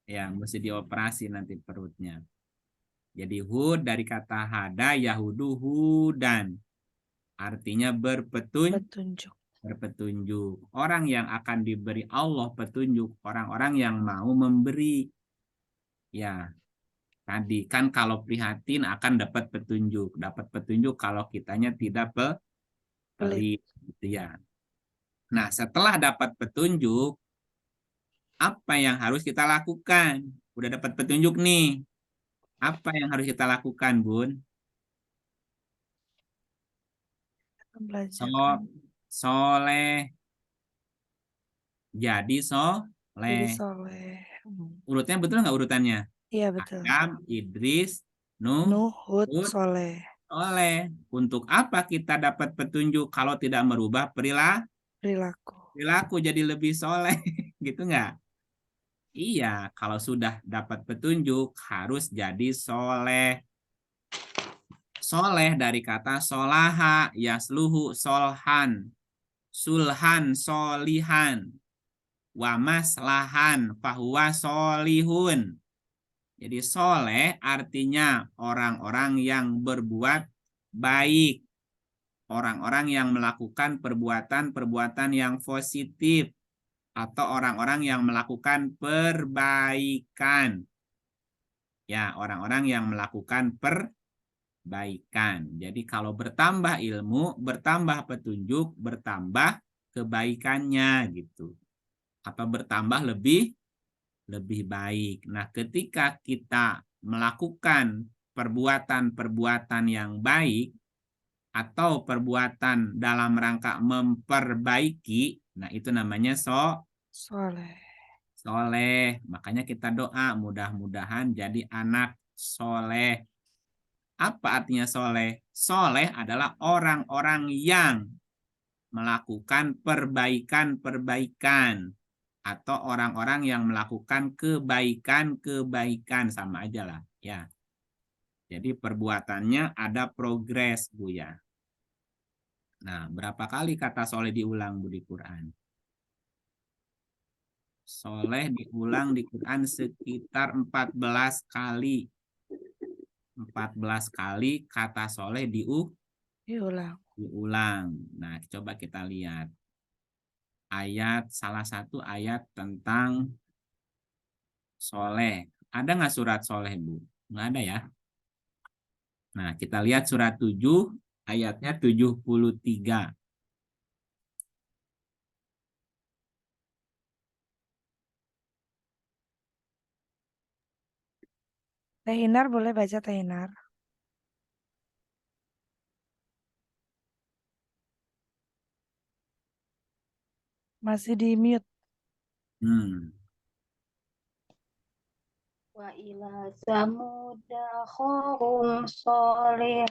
Ya, mesti dioperasi nanti perutnya. Jadi hud dari kata hada yahudu hudan. Artinya Petunjuk. berpetunjuk. Orang yang akan diberi Allah petunjuk, orang-orang yang mau memberi. Ya, tadi kan kalau prihatin akan dapat petunjuk. Dapat petunjuk kalau kitanya tidak pelit. Gitu ya. Nah, setelah dapat petunjuk, apa yang harus kita lakukan? Udah dapat petunjuk nih. Apa yang harus kita lakukan, Bun? So, Belajarkan. soleh. Jadi Jadi soleh. soleh. Urutnya betul nggak urutannya? Iya betul. Adam, Idris, Nuh, Nuhud Hud, soleh. soleh. Untuk apa kita dapat petunjuk kalau tidak merubah Perilaku. perilaku jadi lebih soleh? Gitu nggak? Iya, kalau sudah dapat petunjuk harus jadi soleh. Soleh dari kata solaha, yasluhu solhan, sulhan solihan, wamaslahan fahuwa solihun. Jadi soleh artinya orang-orang yang berbuat baik. Orang-orang yang melakukan perbuatan-perbuatan yang positif. Atau orang-orang yang melakukan perbaikan. Ya, orang-orang yang melakukan perbaikan. Jadi kalau bertambah ilmu, bertambah petunjuk, bertambah kebaikannya gitu. Atau bertambah lebih baik. Nah, ketika kita melakukan perbuatan-perbuatan yang baik atau perbuatan dalam rangka memperbaiki, nah itu namanya Soleh. soleh. Makanya kita doa mudah-mudahan jadi anak soleh. Apa artinya soleh? Soleh adalah orang-orang yang melakukan perbaikan-perbaikan atau orang-orang yang melakukan kebaikan-kebaikan, sama aja lah ya. Jadi perbuatannya ada progres Bu ya. Nah, berapa kali kata soleh diulang Bu di Quran? Soleh diulang di Quran sekitar 14 kali. 14 kali kata soleh diulang. Nah, coba kita lihat. Salah satu ayat tentang soleh. Ada nggak surat soleh, Bu? Nggak ada ya. Nah, kita lihat surat 7, ayatnya 73. Teh Inar boleh baca Teh Inar? Masih di mute. Wa ila samuda khahum solih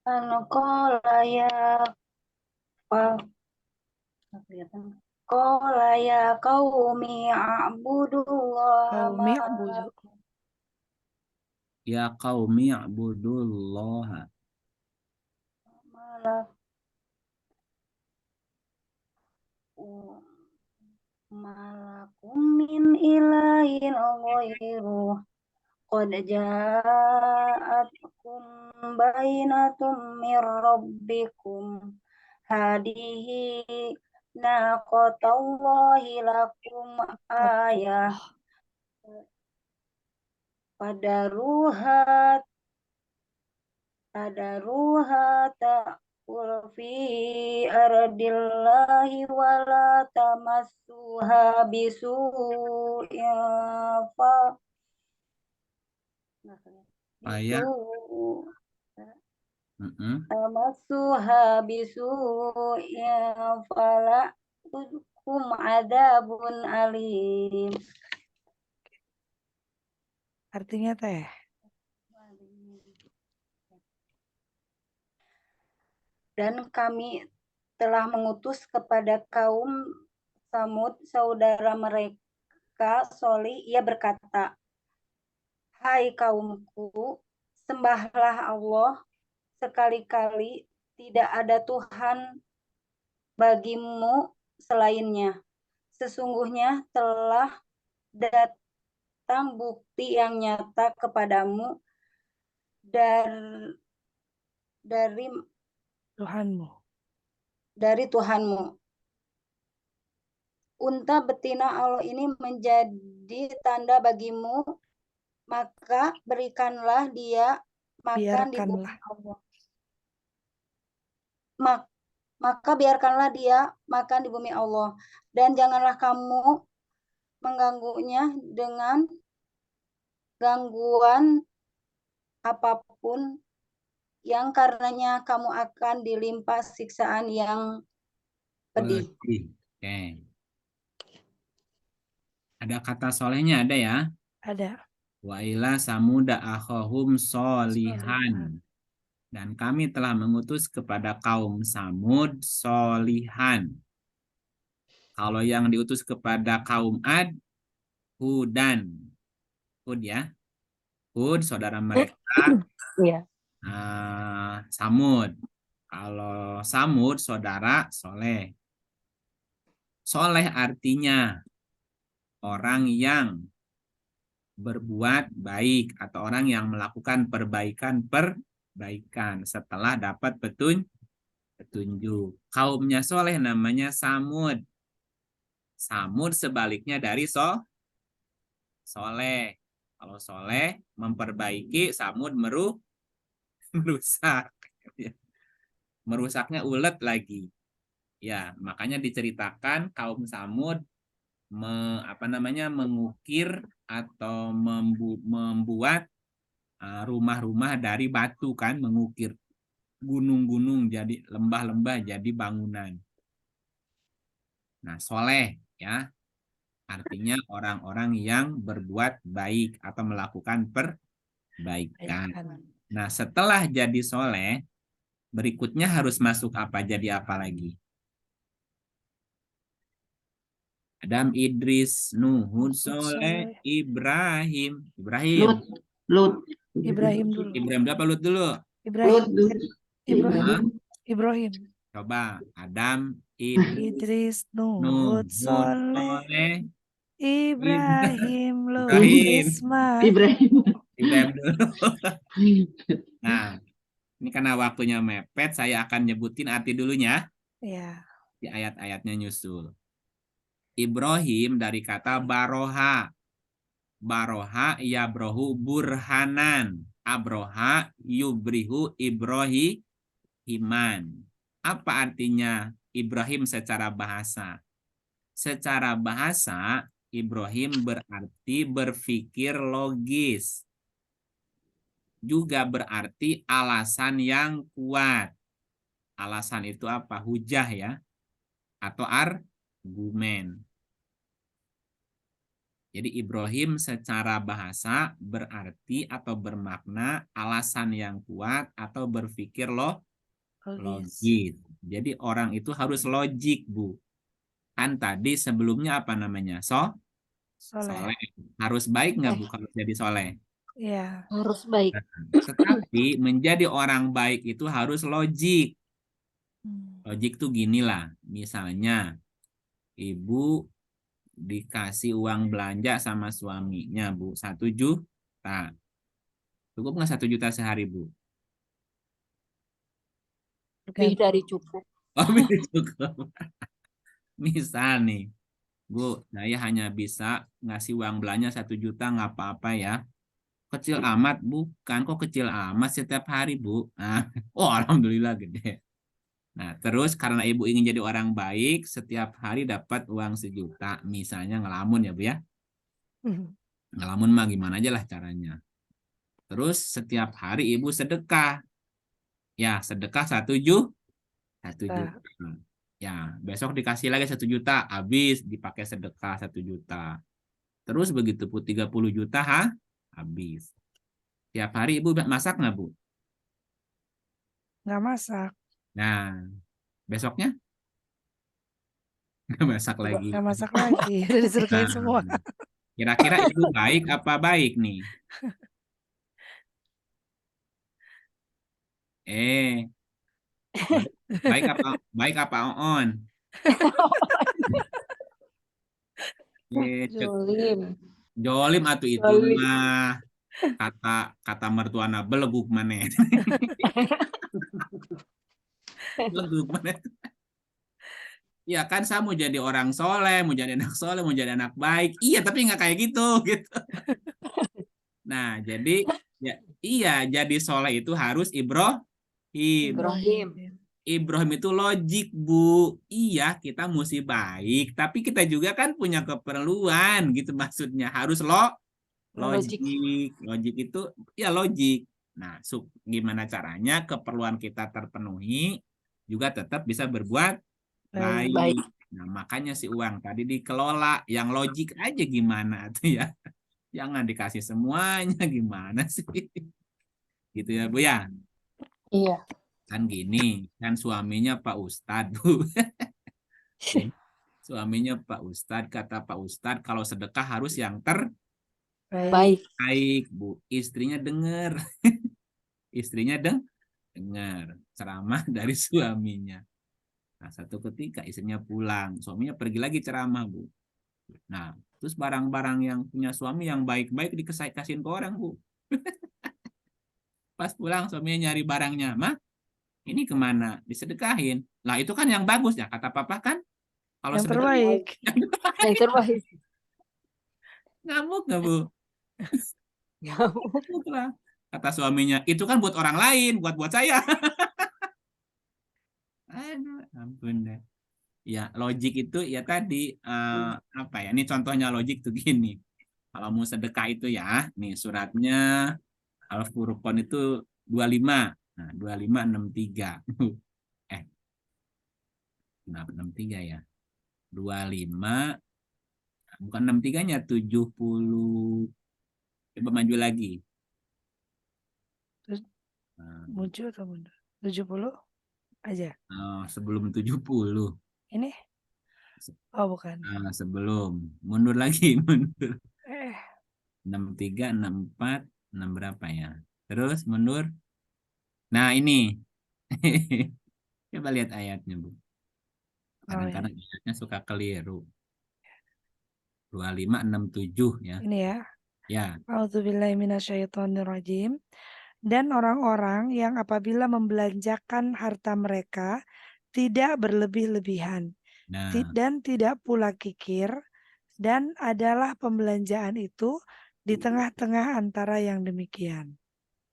qala ya qala ya qaumi a'budullaha Qaumi ubudu. Ya qaumi a'budullaha. malakum min ilahin ghairuh qad ja'atkum bainatum mir rabbikum hadihi naqatallahi lakum ayah padaruha ta'kul fi ardillahi wala tamassuha bisu'in fala tudkum adabun alim. Artinya Teh? Dan kami telah mengutus kepada kaum Samud, saudara mereka Solih, ia berkata, "Hai kaumku, sembahlah Allah, sekali-kali tidak ada Tuhan bagimu selainnya. Sesungguhnya telah datang bukti yang nyata kepadamu dari Tuhanmu. Unta betina Allah ini menjadi tanda bagimu, maka berikanlah dia makan di bumi Allah. Maka biarkanlah dia makan di bumi Allah, dan janganlah kamu mengganggunya dengan gangguan apapun, yang karenanya kamu akan dilimpa siksaan yang pedih." Oke. Ada kata solehnya ada ya? Ada. Wa ila samuda akhahum solihan. Dan kami telah mengutus kepada kaum Samud solihan. Kalau yang diutus kepada kaum Ad, Hudan. Hud ya. Hud, saudara mereka. Iya. Samud. Kalau Samud, saudara Soleh. Soleh artinya orang yang berbuat baik atau orang yang melakukan perbaikan setelah dapat petunjuk. Kaumnya Soleh namanya Samud. Samud sebaliknya dari Soleh. Kalau Soleh memperbaiki, Samud merusak. Merusaknya ulet lagi. Ya, makanya diceritakan kaum Samud mengukir atau membuat rumah-rumah dari batu kan, mengukir gunung-gunung jadi lembah-lembah jadi bangunan. Nah, soleh ya artinya orang-orang yang berbuat baik atau melakukan perbaikan. Nah, setelah jadi soleh, berikutnya harus masuk apa, jadi apa lagi? Adam, Idris, Nuh, Hud, Soleh, Ibrahim. Lut. Ibrahim dulu. Ibrahim dulu apa Lut dulu? Ibrahim. Coba Adam, Idris, Nuh, Hud, Soleh, Ibrahim, Lut, Ibrahim dulu. Nah, ini karena waktunya mepet, saya akan nyebutin arti dulunya. Ya. Di ayat-ayatnya nyusul. Ibrahim dari kata baroha. Baroha yabrohu burhanan. Abroha yubrihu Ibrahiman. Apa artinya Ibrahim secara bahasa? Secara bahasa, Ibrahim berarti berpikir logis. Juga berarti alasan yang kuat. Alasan itu apa? Hujah ya. Atau argumen. Jadi Ibrahim secara bahasa berarti atau bermakna alasan yang kuat atau berpikir logis. Jadi orang itu harus logik, Bu. Kan tadi sebelumnya apa namanya? Soleh. Harus baik nggak Bu kalau jadi soleh? Iya. Harus baik. Tetapi menjadi orang baik itu harus logik. Logik tuh ginilah. Misalnya ibu dikasih uang belanja sama suaminya, Bu, 1 juta. Cukup nggak 1 juta sehari, Bu? Lebih dari cukup. Oh, lebih cukup. Misal nih, Bu, saya hanya bisa ngasih uang belanja 1 juta, nggak apa-apa ya. Kecil amat, bukan kok kecil amat setiap hari, Bu. Nah, oh alhamdulillah gede. Nah, terus karena ibu ingin jadi orang baik, setiap hari dapat uang 1 juta. Misalnya ngelamun ya, Bu ya. Ngelamun mah gimana aja lah caranya. Terus setiap hari ibu sedekah. Ya, sedekah 1 juta. Ya, besok dikasih lagi 1 juta. Habis dipakai sedekah 1 juta. Terus begitu Bu 30 juta habis. Tiap hari ibu masak nggak, Bu? Nggak masak. Nah, besoknya? Nggak masak lagi. Nggak masak lagi. Udah disedekahin semua. Nah, kira-kira itu baik apa baik nih? Baik apa on? Jolim. Jolim atuh itu Jolim. mah kata mertuana beleguk maneh. Beleguk maneh. Ya kan saya mau jadi orang soleh, mau jadi anak soleh, mau jadi anak baik. Iya tapi nggak kayak gitu gitu. Nah jadi ya iya jadi soleh itu harus Ibrahim. Ibrahim. Ibrahim itu logik, Bu. Iya, kita mesti baik, tapi kita juga kan punya keperluan gitu maksudnya. Harus logik. Logik itu ya logik. Nah, gimana caranya keperluan kita terpenuhi juga tetap bisa berbuat baik. Nah, makanya si uang tadi dikelola yang logik aja gimana tuh ya. Jangan dikasih semuanya gimana sih? Gitu ya, Bu ya. Iya. Kan gini, kan suaminya Pak Ustadz, Bu. Suaminya Pak Ustadz, kata Pak Ustadz kalau sedekah harus yang Baik. baik, Bu. Istrinya dengar. Istrinya dengar ceramah dari suaminya. Nah, satu ketika istrinya pulang, suaminya pergi lagi ceramah, Bu. Nah, terus barang-barang yang punya suami yang baik-baik dikasihin ke orang, Bu. Pas pulang suaminya nyari barangnya, mah ini kemana? Disedekahin. Lah itu kan yang bagus ya, kata papa kan. Kalau Yang sedekah terbaik. Yang terbaik. Ngamuk nggak, Bu? Ngamuk lah. Kata suaminya, itu kan buat orang lain, buat saya. Aduh, ampun deh. Ya, logik itu ya tadi apa ya? Ini contohnya logik tuh gini. Kalau mau sedekah itu ya, nih suratnya Al-Furqan itu 25. Nah, 2563. Kenapa 63 ya? 25 bukan 63-nya 70. Coba maju lagi. Terus maju atau mundur? 70 aja. Sebelum 70. Ini? Oh, bukan. Sebelum. Mundur lagi, mundur. 63, 64, 6 berapa ya? Terus mundur. Nah, ini. Coba lihat ayatnya, Bu. Kadang-kadang ayatnya suka keliru. 2567 ya. Ini ya. Ya. A'udzubillahi minasyaitonirrajim. Dan orang-orang yang apabila membelanjakan harta mereka tidak berlebih-lebihan dan tidak pula kikir, dan adalah pembelanjaan itu di tengah-tengah antara yang demikian.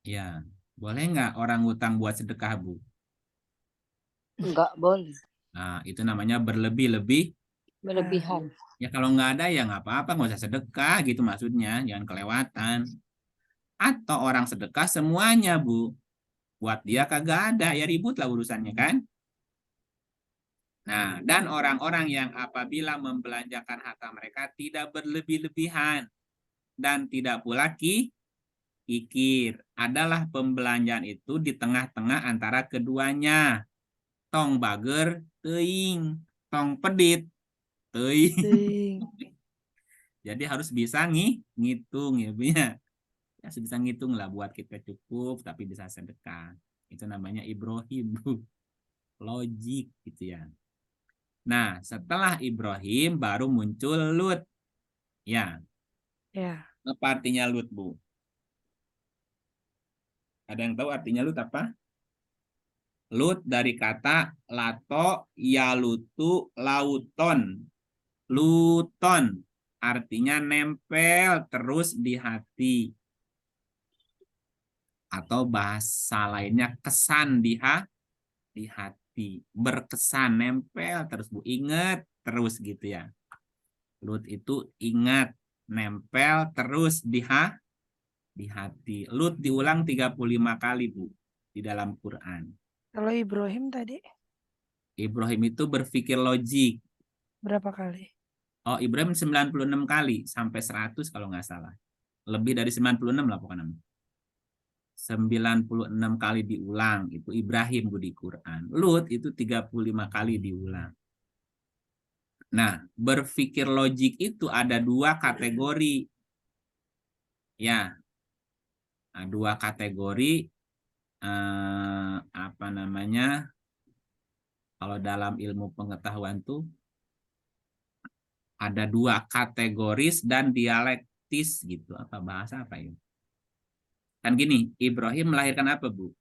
Ya, boleh nggak orang utang buat sedekah, Bu? Enggak boleh. Nah, itu namanya berlebih-lebih. Berlebihan. Ya kalau nggak ada ya nggak apa-apa, nggak usah sedekah gitu maksudnya, jangan kelewatan. Atau orang sedekah semuanya, Bu. Buat dia kagak ada, ya ribut lah urusannya kan. Nah, dan orang-orang yang apabila membelanjakan harta mereka tidak berlebih-lebihan dan tidak pula kikir. Adalah pembelanjaan itu di tengah-tengah antara keduanya. Tong bager, teuing. Tong pedit, teuing. Jadi harus bisa ngitung ya, Bu ya. Harus bisa ngitung lah buat kita cukup tapi bisa sedekah. Itu namanya Ibrahim, Bu. Logik gitu ya. Nah, setelah Ibrahim baru muncul Lut. Ya. Ya. Apa artinya Lut, Bu? Ada yang tahu artinya Lut apa? Lut dari kata lato yalutu lauton. Luton artinya nempel terus di hati. Atau bahasa lainnya kesan di hati. Berkesan, nempel terus, Bu. Ingat terus gitu ya. Lut itu ingat, nempel terus di hati. Lut diulang 35 kali, Bu, di dalam Quran. Kalau Ibrahim tadi? Ibrahim itu berpikir logik. Berapa kali? Oh, Ibrahim 96 kali sampai 100 kalau nggak salah. Lebih dari 96 lah pokoknya. 96 kali diulang itu Ibrahim, Bu, di Quran. Lut itu 35 kali diulang. Nah, berpikir logik itu ada 2 kategori. Ya, nah, 2 kategori. Apa namanya? Kalau dalam ilmu pengetahuan tuh ada 2 kategoris dan dialektis gitu. Apa bahasa apa ya? Kan gini, Ibrahim melahirkan apa, Bu?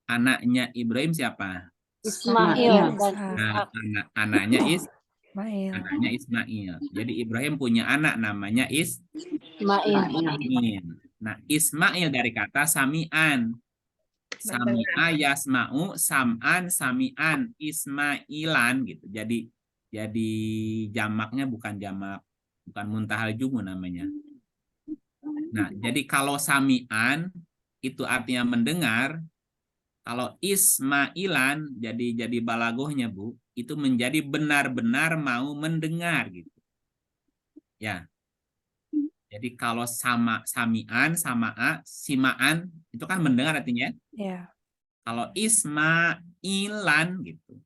Anaknya Ibrahim siapa? Ismail dan Nah, Ishak. anaknya Ismail. anaknya Ismail. Jadi Ibrahim punya anak namanya Ismail. Ismail. Nah, Ismail dari kata sami'an. Sami'a yasma'u, sam'an, sami'an, Ismailan gitu. Jadi jamaknya bukan muntahal jumu namanya. Nah, jadi kalau sami'an itu artinya mendengar. Kalau Ismailan jadi balagohnya, Bu, itu menjadi benar-benar mau mendengar gitu. Ya. Jadi kalau sami'an, sama'a, simaan itu kan mendengar artinya. Ya. Kalau Ismailan gitu.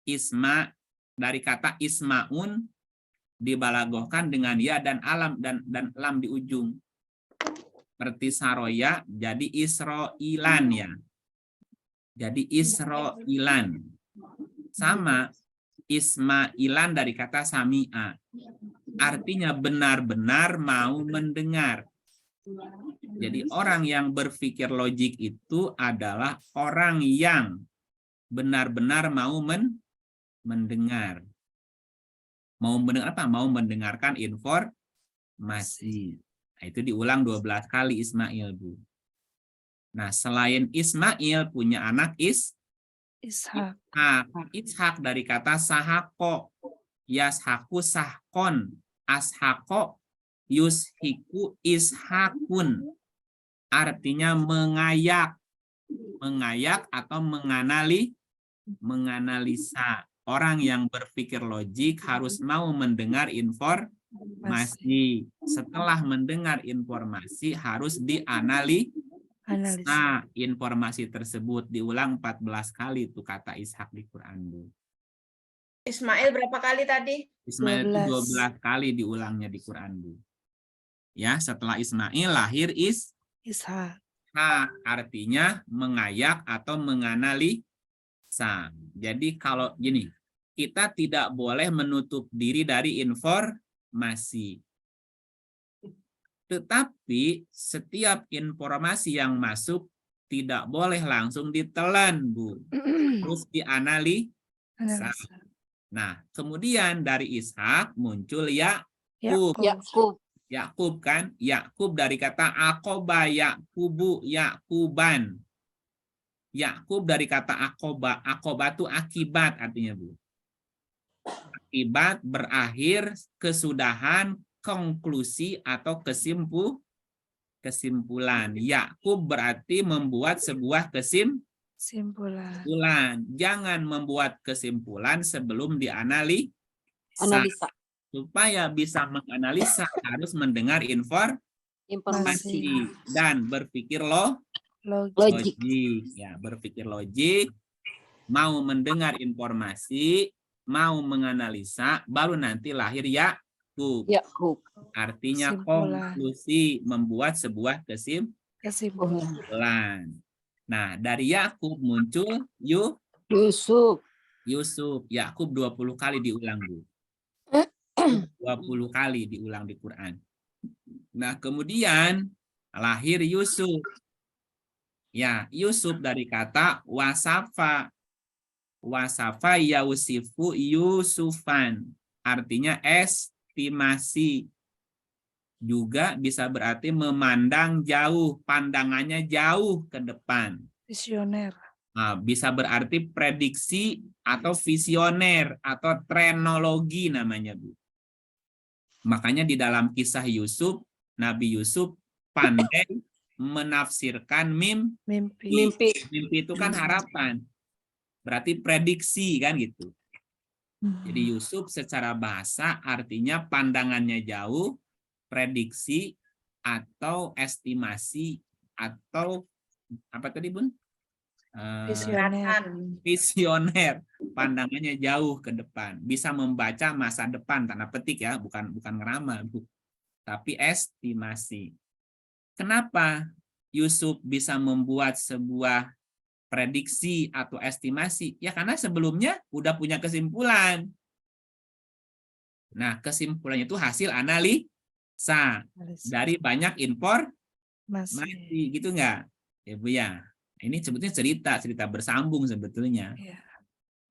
Isma dari kata ismaun dibalagohkan dengan ya dan alam dan lam di ujung. Seperti saroya jadi Israilan ya. Jadi Israilan. Sama Ismailan dari kata sami'a. Artinya benar-benar mau mendengar. Jadi orang yang berpikir logik itu adalah orang yang benar-benar mau mendengar. Mau mendengar apa? Mau mendengarkan informasi. Nah, itu diulang 12 kali Ismail, Bu. Nah, selain Ismail punya anak Ishak. Ishak dari kata sahako. Yashaku sahkon. Ashako yushiku ishakun. Artinya mengayak. Mengayak atau menganalisa. Orang yang berpikir logik harus mau mendengar informasi. Setelah mendengar informasi harus dianalisa informasi tersebut. Diulang 14 kali itu kata Ishak di Quran, Bu. Ismail berapa kali tadi? Ismail itu 12 kali diulangnya di Quran, Bu. Ya, setelah Ismail lahir Ishak. Artinya mengayak atau menganalisa. Jadi kalau gini, kita tidak boleh menutup diri dari informasi. Tetapi setiap informasi yang masuk tidak boleh langsung ditelan, Bu. Terus dianalisa. Nah, kemudian dari Ishak muncul Yakub. Yakub kan? Yakub dari kata akoba, Yakubu, Yakuban. Yakub dari kata akoba. Akoba itu akibat artinya, Bu. Akibat berakhir, kesudahan, konklusi atau kesimpulan. Yakub berarti membuat sebuah kesimpulan. Jangan membuat kesimpulan sebelum dianalisa. Supaya bisa menganalisa harus mendengar informasi dan berpikir logik. Ya, berpikir logik, mau mendengar informasi, mau menganalisa, baru nanti lahir Yakub. Artinya konklusi, membuat sebuah kesimpulan. Nah, dari Yakub muncul Yusuf. Yakub 20 kali diulang, Bu. 20 kali diulang di Quran. Nah, kemudian lahir Yusuf. Ya, Yusuf dari kata wasafa. Wasafa yausifu Yusufan. Artinya estimasi. Juga bisa berarti memandang jauh, pandangannya jauh ke depan. Visioner. Nah, bisa berarti prediksi atau visioner atau trenologi namanya, Bu. Makanya di dalam kisah Yusuf, Nabi Yusuf pandai menafsirkan mimpi. Mimpi itu kan harapan. Berarti prediksi kan gitu. Jadi Yusuf secara bahasa artinya pandangannya jauh, prediksi atau estimasi atau apa tadi, Bun? Visioner. pandangannya jauh ke depan, bisa membaca masa depan, tanda petik ya, bukan ngeramal, Bu. Tapi estimasi. Kenapa Yusuf bisa membuat sebuah prediksi atau estimasi? Ya karena sebelumnya udah punya kesimpulan. Nah, kesimpulannya itu hasil analisa dari banyak informasi, gitu enggak? Ya Bu ya. Ini sebetulnya cerita bersambung sebetulnya. Iya.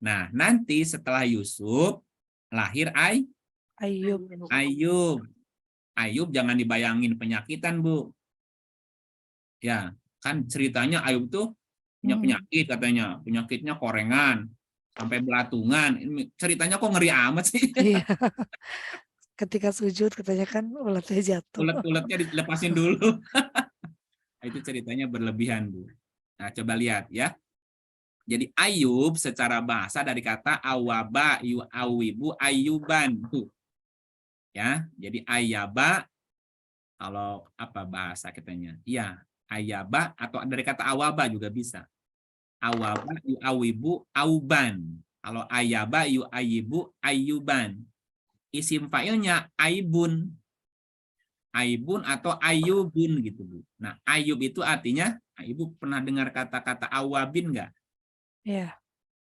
Nah, nanti setelah Yusuf lahir Ayub. Ayub jangan dibayangin penyakitan, Bu. Ya, kan ceritanya Ayub tuh punya penyakit katanya. Penyakitnya korengan, sampai belatungan. Ini ceritanya kok ngeri amat sih. Iya. Ketika sujud katanya kan ulatnya jatuh. Ulet-uletnya dilepasin dulu. Itu ceritanya berlebihan, Bu. Nah, coba lihat ya. Jadi Ayub secara bahasa dari kata awaba, yu'awibu, ayuban. Ya, jadi ayaba kalau apa bahasa katanya? Iya, ayaba atau dari kata awaba juga bisa. Awaba, yu'awibu, auban. Kalau ayaba, yu'ayibu, ayuban. Isim fa'ilnya aibun. Aibun atau ayubun gitu, Bu. Nah, Ayub itu artinya, Ibu pernah dengar kata-kata awabin enggak? Iya.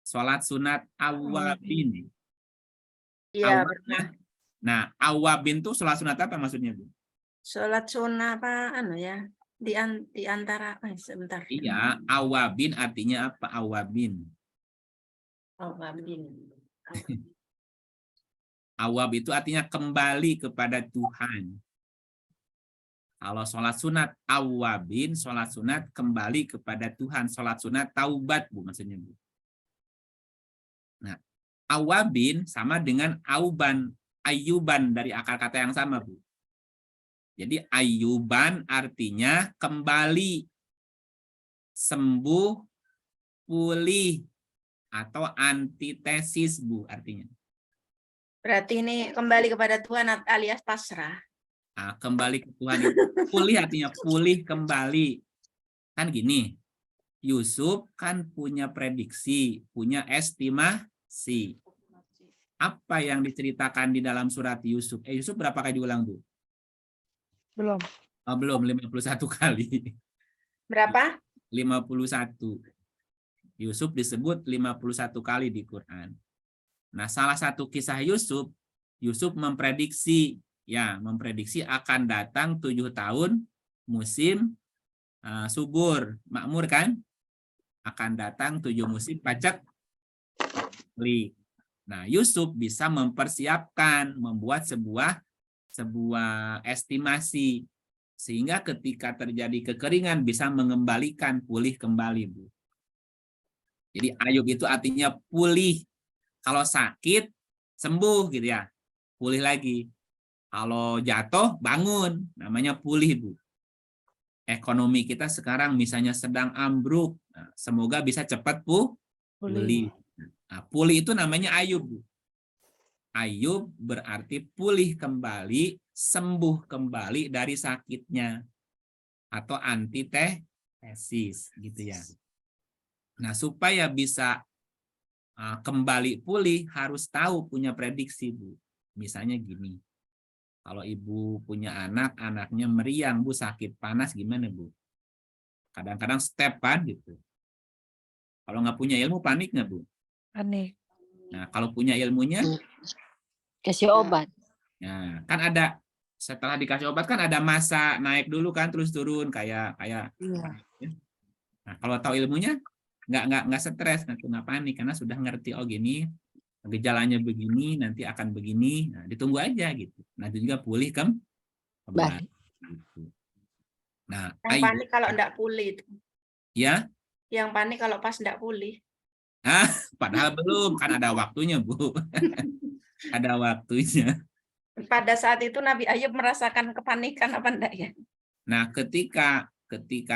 Sholat sunat awabin. Iya, Nah, awabin tuh sholat sunat apa maksudnya, Bu? sholat sunnah apa ya? Di antara sebentar. Iya, awabin artinya apa? Awabin. Awab itu artinya kembali kepada Tuhan. Kalau sholat sunat awabin, sholat sunat kembali kepada Tuhan. Sholat sunat taubat, Bu, maksudnya, Bu. Nah, awabin sama dengan auban, ayuban dari akar kata yang sama, Bu. Jadi ayuban artinya kembali, sembuh, pulih, atau antitesis, Bu, artinya. Berarti ini kembali kepada Tuhan alias pasrah. Nah, kembali ke Tuhan itu pulih artinya pulih kembali. Kan gini, Yusuf kan punya prediksi, punya estimasi. Apa yang diceritakan di dalam surat Yusuf? Yusuf berapa kali diulang, Bu? Belum. Oh, belum, 51 kali. Berapa? 51. Yusuf disebut 51 kali di Quran. Nah, salah satu kisah Yusuf memprediksi akan datang 7 tahun musim subur, makmur kan? Akan datang 7 musim pacak. Nah, Yusuf bisa mempersiapkan, membuat sebuah estimasi sehingga ketika terjadi kekeringan bisa mengembalikan, pulih kembali, Bu. Jadi Ayub itu artinya pulih. Kalau sakit sembuh gitu ya, pulih lagi. Kalau jatuh bangun, namanya pulih, Bu. Ekonomi kita sekarang misalnya sedang ambruk, nah, semoga bisa cepat pulih. Nah, pulih itu namanya Ayub, Bu. Ayub berarti pulih kembali, sembuh kembali dari sakitnya atau antitesis gitu ya. Nah, supaya bisa kembali pulih harus tahu punya prediksi, Bu. Misalnya gini. Kalau ibu punya anak, anaknya meriang, Bu, sakit panas gimana, Bu? Kadang-kadang step kan gitu. Kalau nggak punya ilmu panik nggak, Bu? Panik. Nah, kalau punya ilmunya kasih obat. Nah, kan ada setelah dikasih obat kan ada masa naik dulu kan terus turun kayak Iya. Nah, kalau tahu ilmunya nggak stres, nggak panik karena sudah ngerti oh gini gejalanya begini nanti akan begini. Nah, ditunggu aja gitu. Nah, itu juga pulih kembali. Gitu. Nah, yang panik kalau enggak pulih. Ya? Yang panik kalau pas enggak pulih. Padahal belum, kan ada waktunya, Bu. Ada waktunya. Pada saat itu Nabi Ayub merasakan kepanikan apa enggak ya? Nah, ketika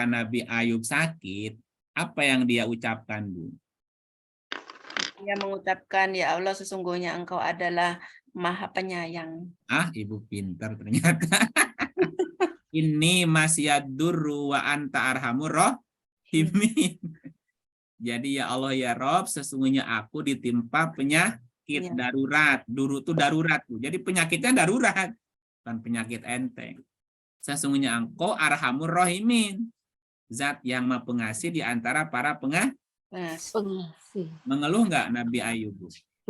Nabi Ayub sakit, apa yang dia ucapkan, Bu? Dia mengucapkan, ya Allah sesungguhnya Engkau adalah Maha Penyayang. Ibu pintar ternyata. Ini masyadurru wa anta arhamur rahimin. Jadi ya Allah ya Rob, sesungguhnya aku ditimpa penyakit darurat. Dulu itu darurat, Bu. Jadi penyakitnya darurat, bukan penyakit enteng. Sesungguhnya Engkau Arhamur Rahimin, zat yang Maha Pengasih di antara para pengasih. Mengeluh nggak Nabi Ayub?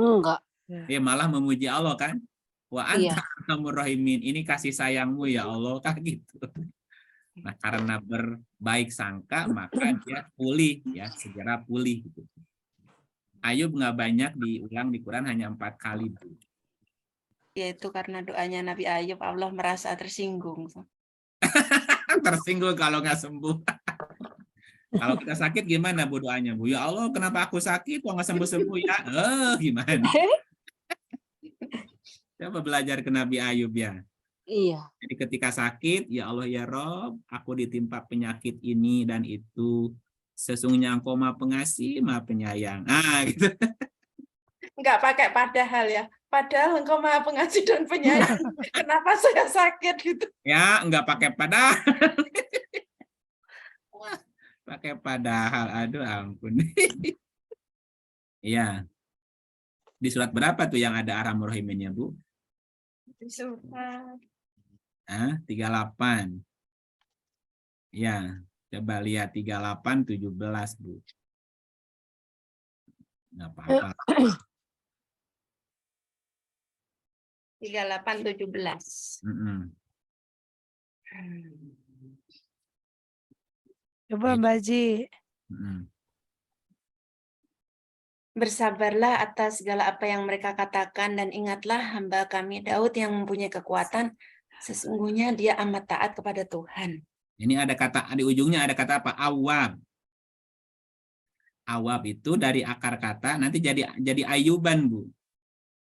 Enggak. Dia malah memuji Allah kan? Wa Iya. anta arhamur rahimin. Ini kasih sayangmu ya Allah kan gitu. Nah, karena berbaik sangka maka dia pulih ya, segera pulih gitu. Ayub nggak banyak diulang di Quran, hanya 4 kali, Bu. Yaitu karena doanya Nabi Ayub, Allah merasa tersinggung. Tersinggung kalau nggak sembuh. Kalau kita sakit gimana Bu doanya, Bu? Ya Allah, kenapa aku sakit kok nggak sembuh-sembuh ya? Gimana? Coba belajar ke Nabi Ayub ya. Iya. Jadi ketika sakit, ya Allah ya Rob, aku ditimpa penyakit ini dan itu. Sesungguhnya Engkau Maha Pengasih, Maha Penyayang. Gitu. Enggak pakai padahal ya. Padahal Engkau Maha Pengasih dan Penyayang. Kenapa saya sakit gitu? Ya, enggak pakai padahal. Pakai padahal, aduh ampun. Iya. Di surat berapa tuh yang ada Arhamur Rahiminnya, Bu? Di surat 38. Ya, coba lihat 38, 17, Bu. Nggak apa-apa. 38, 17. Coba Mbak Ji. Bersabarlah atas segala apa yang mereka katakan dan ingatlah hamba kami Daud yang mempunyai kekuatan. Sesungguhnya dia amat taat kepada Tuhan. Ini ada kata, di ujungnya ada kata apa? Awab. Awab itu dari akar kata nanti jadi ayuban, Bu.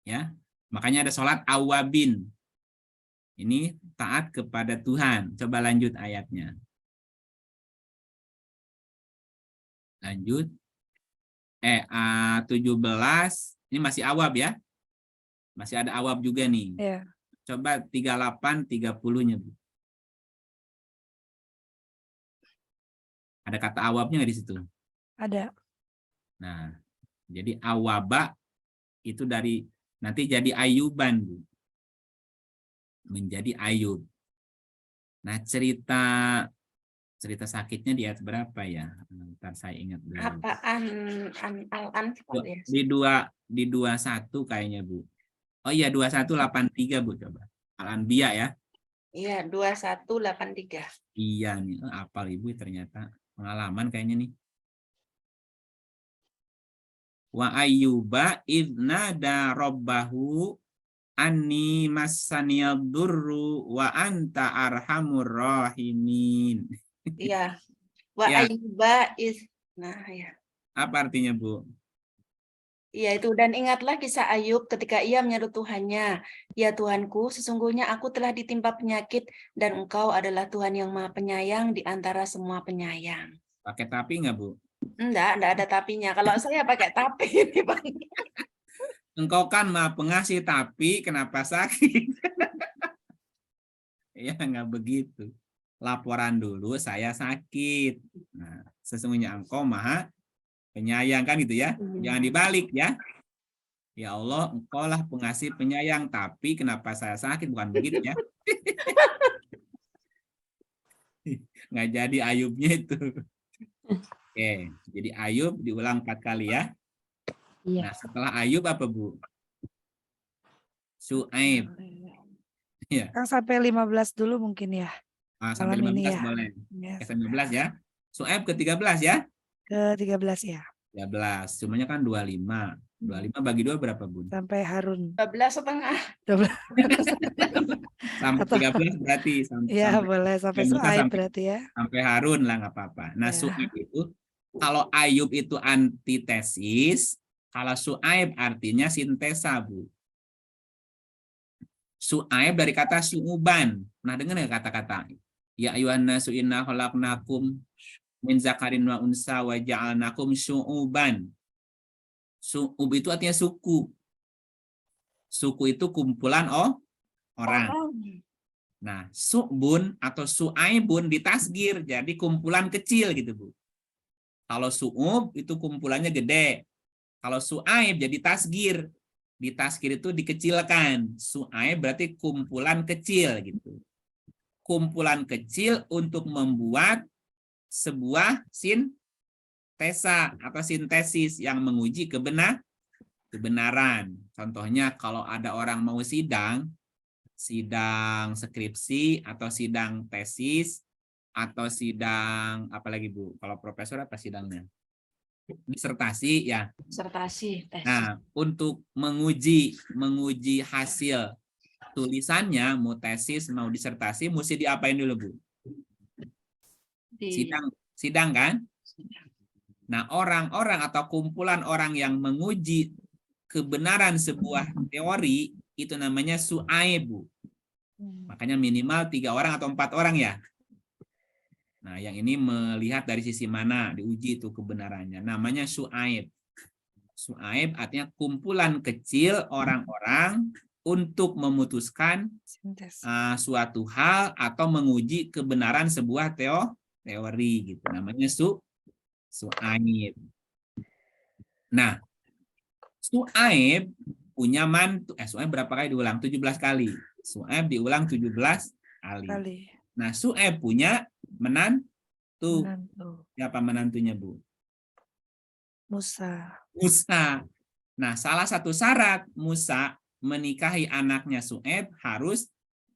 Ya. Makanya ada sholat awabin. Ini taat kepada Tuhan. Coba lanjut ayatnya. Lanjut. 17 ini masih awab ya. Masih ada awab juga nih. Iya. Coba 38 30-nya, Bu. Ada kata awabnya nggak di situ? Ada. Nah, jadi awaba itu dari nanti jadi ayuban, Bu. Menjadi ayub. Nah, cerita sakitnya di ayat berapa ya? Ntar saya ingat dulu. Apaan ya? Di 21 kayaknya, Bu. Oh iya, 2183, Bu, coba. Al-Anbiya ya. Iya, 2183. Iya nih, apal Ibu ternyata. Pengalaman kayaknya nih. Wa ayyuba idnada rabbahu anni massaniyad durru wa anta arhamur rahimin. Iya. Wa Ya. ayyuba nah ya. Apa artinya, Bu? Iya itu, dan ingatlah kisah Ayub ketika ia menyeru Tuhannya, ya Tuhanku, sesungguhnya aku telah ditimpa penyakit dan Engkau adalah Tuhan yang Maha Penyayang di antara semua penyayang. Pakai tapi nggak, Bu? Enggak ada tapinya. Kalau saya pakai tapi ini, Bang. Engkau kan Maha Pengasih, tapi kenapa sakit? Ya nggak begitu. Laporan dulu saya sakit. Nah, sesungguhnya Engkau Maha Penyayang kan gitu ya. Jangan dibalik ya. Ya Allah, Engkau lah pengasih penyayang, tapi kenapa saya sakit? Bukan begitu ya. Nggak jadi Ayubnya itu. Oke, jadi Ayub diulang 4 kali ya. Iya. Nah, setelah Ayub apa, Bu? Su'aib. Ya. Kang sampai 15 dulu mungkin ya. Sampai 15 ya. boleh. Ya, Ke 15 ya. Su'aib ke 13 ya. ke 13 ya. 13. Semuanya kan 25. 25 bagi 2 berapa, Bu? Sampai Harun. 12,5. 12. Sampai 13 berarti. Ya boleh sampai Su'aib sampai, berarti ya. sampai Harun lah, nggak apa-apa. Nah, Ya. Su'aib itu, kalau Ayub itu antitesis, kalau Su'aib artinya sintesa, Bu. Su'aib dari kata su'uban. Nah, dengar nggak kata-kata? Ya ayuhan nasu inna khalaqnakum min zakarin wa unsa wa ja'alnakum syu'uban. Su'ub itu artinya suku. Suku itu kumpulan orang. Nah, su'bun atau su'aibun ditasgir, jadi kumpulan kecil gitu, Bu. Kalau su'ub itu kumpulannya gede. Kalau su'aib jadi tasgir. Di tasgir itu dikecilkan. Su'aib berarti kumpulan kecil gitu. Kumpulan kecil untuk membuat sebuah sintesa atau sintesis yang menguji kebenaran. Contohnya kalau ada orang mau sidang skripsi atau sidang tesis atau sidang apalagi Bu? Kalau profesor apa sidangnya? Disertasi ya. Disertasi, tesis. Nah, untuk menguji hasil tulisannya, mau tesis, mau disertasi, mesti diapain dulu, Bu? Sidang kan? Nah, orang-orang atau kumpulan orang yang menguji kebenaran sebuah teori, itu namanya su'aib, Bu. Makanya minimal 3 orang atau 4 orang ya. Nah, yang ini melihat dari sisi mana diuji itu kebenarannya. Namanya su'aib. Su'aib artinya kumpulan kecil orang-orang untuk memutuskan suatu hal atau menguji kebenaran sebuah teori gitu. Namanya su'aib. Nah, su'aib punya mantu. Su'aib berapa kali diulang? 17 kali. Su'aib diulang 17 kali. Nah, su'aib punya menantu. Siapa menantunya, Bu? Musa. Nah, salah satu syarat Musa menikahi anaknya Su'aib harus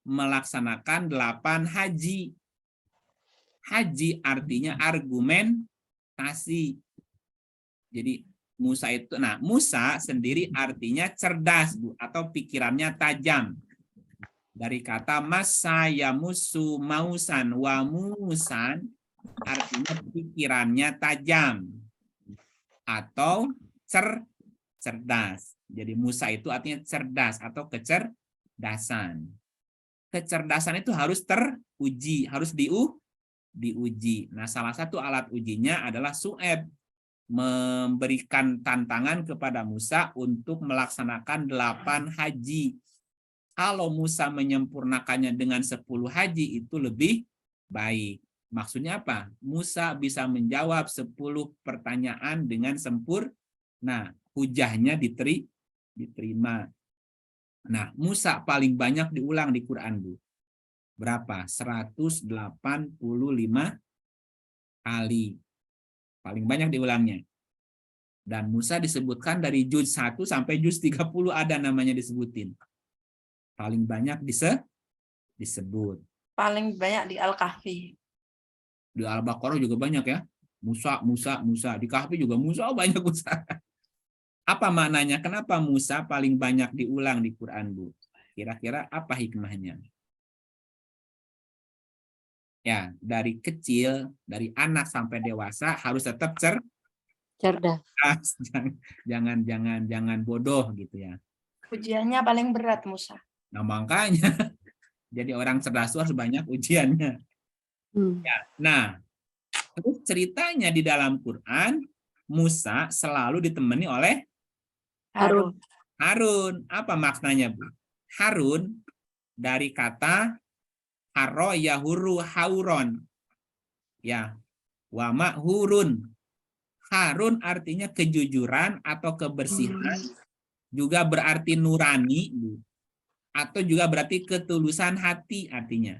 melaksanakan 8 haji. Haji artinya argumentasi. Jadi Musa sendiri artinya cerdas, Bu, atau pikirannya tajam. Dari kata masa yamusu mausan wa musan artinya pikirannya tajam atau cerdas. Jadi Musa itu artinya cerdas atau kecerdasan. Kecerdasan itu harus teruji, harus diuji. Nah, salah satu alat ujinya adalah Su'aib memberikan tantangan kepada Musa untuk melaksanakan 8 haji. Kalau Musa menyempurnakannya dengan 10 haji itu lebih baik. Maksudnya apa? Musa bisa menjawab 10 pertanyaan dengan sempurna. Nah, hujahnya diterima. Nah, Musa paling banyak diulang di Quran, Bu. Berapa? 185 kali. Paling banyak diulangnya. Dan Musa disebutkan dari juz 1 sampai juz 30 ada namanya disebutin. Paling banyak disebut. Paling banyak di Al-Kahfi. Di Al-Baqarah juga banyak ya. Musa. Di Kahfi juga Musa, banyak Musa. Apa maknanya? Kenapa Musa paling banyak diulang di Quran, Bu? Kira-kira apa hikmahnya? Ya, dari kecil, dari anak sampai dewasa harus tetap cerdas. Jangan bodoh gitu ya. Ujiannya paling berat Musa. Nah, makanya jadi orang cerdas harus banyak ujiannya. Ya, nah, terus ceritanya di dalam Quran Musa selalu ditemani oleh Harun. Harun. Apa maknanya, Bu? Harun dari kata haro yahuru hauron. Ya. Wa ma'hurun. Harun artinya kejujuran atau kebersihan. Juga berarti nurani, Bu. Atau juga berarti ketulusan hati artinya.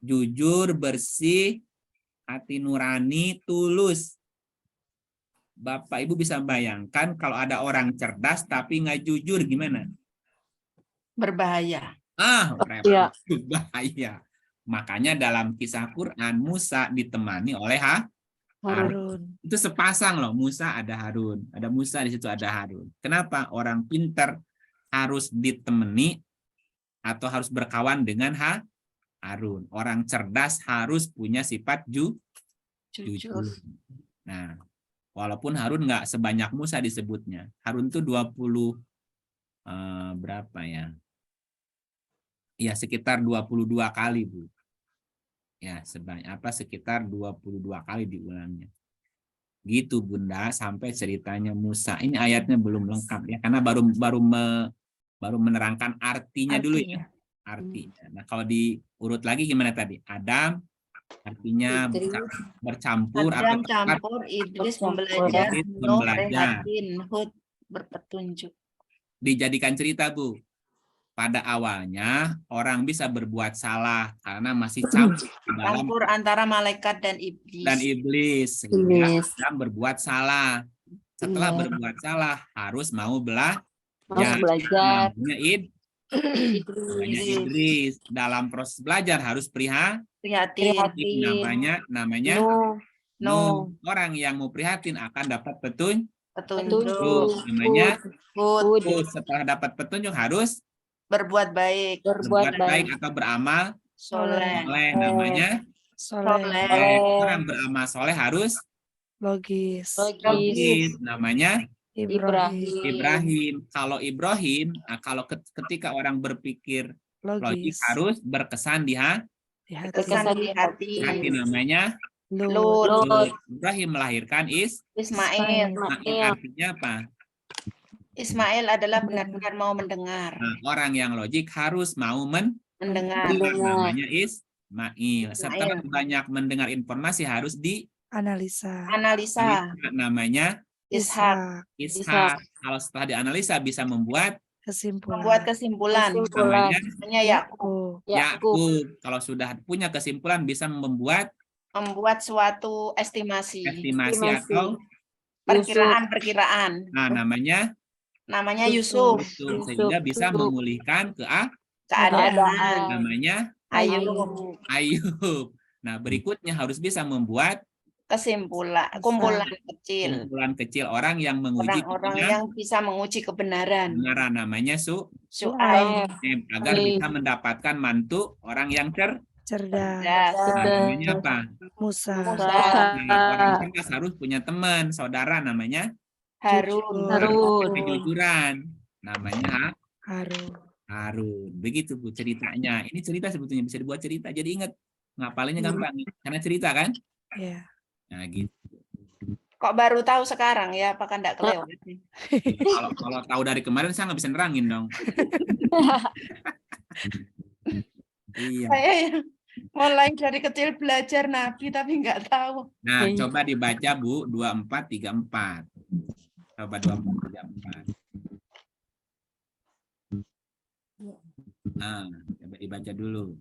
Jujur, bersih, hati nurani, tulus. Bapak Ibu bisa bayangkan kalau ada orang cerdas tapi nggak jujur gimana? Berbahaya. Berbahaya. Makanya dalam kisah Quran Musa ditemani oleh Harun. Itu sepasang loh, Musa ada Harun. Ada Musa di situ ada Harun. Kenapa? Orang pintar harus ditemani atau harus berkawan dengan Harun. Orang cerdas harus punya sifat jujur. Nah, walaupun Harun nggak sebanyak Musa disebutnya. Harun tuh 20 berapa ya? Ya sekitar 22 kali, Bu. Ya, sekitar 22 kali diulangnya. Gitu, Bunda, sampai ceritanya Musa. Ini ayatnya belum lengkap ya, karena baru menerangkan artinya dulu ya. Artinya. Nah, kalau diurut lagi gimana tadi? Adam, Artinya bercampur Adam atau campur, Idris Bercampur. membelajar, Idris Nuh membelajar. prihatin, Hud berpetunjuk. Dijadikan cerita, Bu. Pada awalnya orang bisa berbuat salah karena masih campur di dalam Campur antara malaikat dan iblis. iblis, sehingga Iblis. Adam berbuat salah. Setelah Iya. berbuat salah harus mau Mau belajar. belajar. Namanya Idris. Dalam proses belajar harus Prihatin. Prihatin. namanya Nuh. Nuh. Orang yang mau prihatin akan dapat petunjuk. Petunjuk. Namanya Hud Hud. Setelah dapat petunjuk harus berbuat baik. berbuat baik atau beramal Soleh. soleh. Namanya Soleh. soleh. Orang beramal soleh harus Logis. logis. Namanya Ibrahim. Ibrahim. Kalau Ibrahim, kalau ketika orang berpikir logik Logis. harus berkesan di Di hati. Berkesan di hati. hati. Namanya Lut. Lut. Ibrahim melahirkan Ismail. Artinya apa? Ismail adalah benar-benar mau mendengar. Nah, orang yang logik harus mau Mendengar. namanya Ismail. Setelah banyak mendengar informasi harus Analisa. Analisa. namanya Ishak. Ishak. Kalau setelah dianalisa bisa membuat Kesimpulan. namanya Yakub. Yakub. Kalau sudah punya kesimpulan bisa membuat suatu estimasi atau perkiraan. Nah, namanya Yusuf. Sehingga bisa memulihkan Keadaan. namanya Ayub. Nah, berikutnya harus bisa membuat Kumpulan kecil orang yang menguji orang-orang yang bisa menguji kebenaran. Namanya Syuaib. Agar bisa mendapatkan mantu orang yang cerdas. Namanya apa? Musa. Orang cerdas harus punya teman, saudara, namanya Harun. Kejujuran, namanya Harun. Begitu, Bu, ceritanya. Ini cerita sebetulnya bisa dibuat cerita. Jadi ingat, ngapalinnya gampang karena cerita kan? Iya. Nah, gitu. Kok baru tahu sekarang ya? Apakah enggak kelewat? Kalau tahu dari kemarin saya nggak bisa nerangin dong. Iya. Saya mulai dari kecil belajar Nabi tapi nggak tahu. Nah, coba dibaca, Bu, 2434. Coba 2434. Nah, coba dibaca dulu.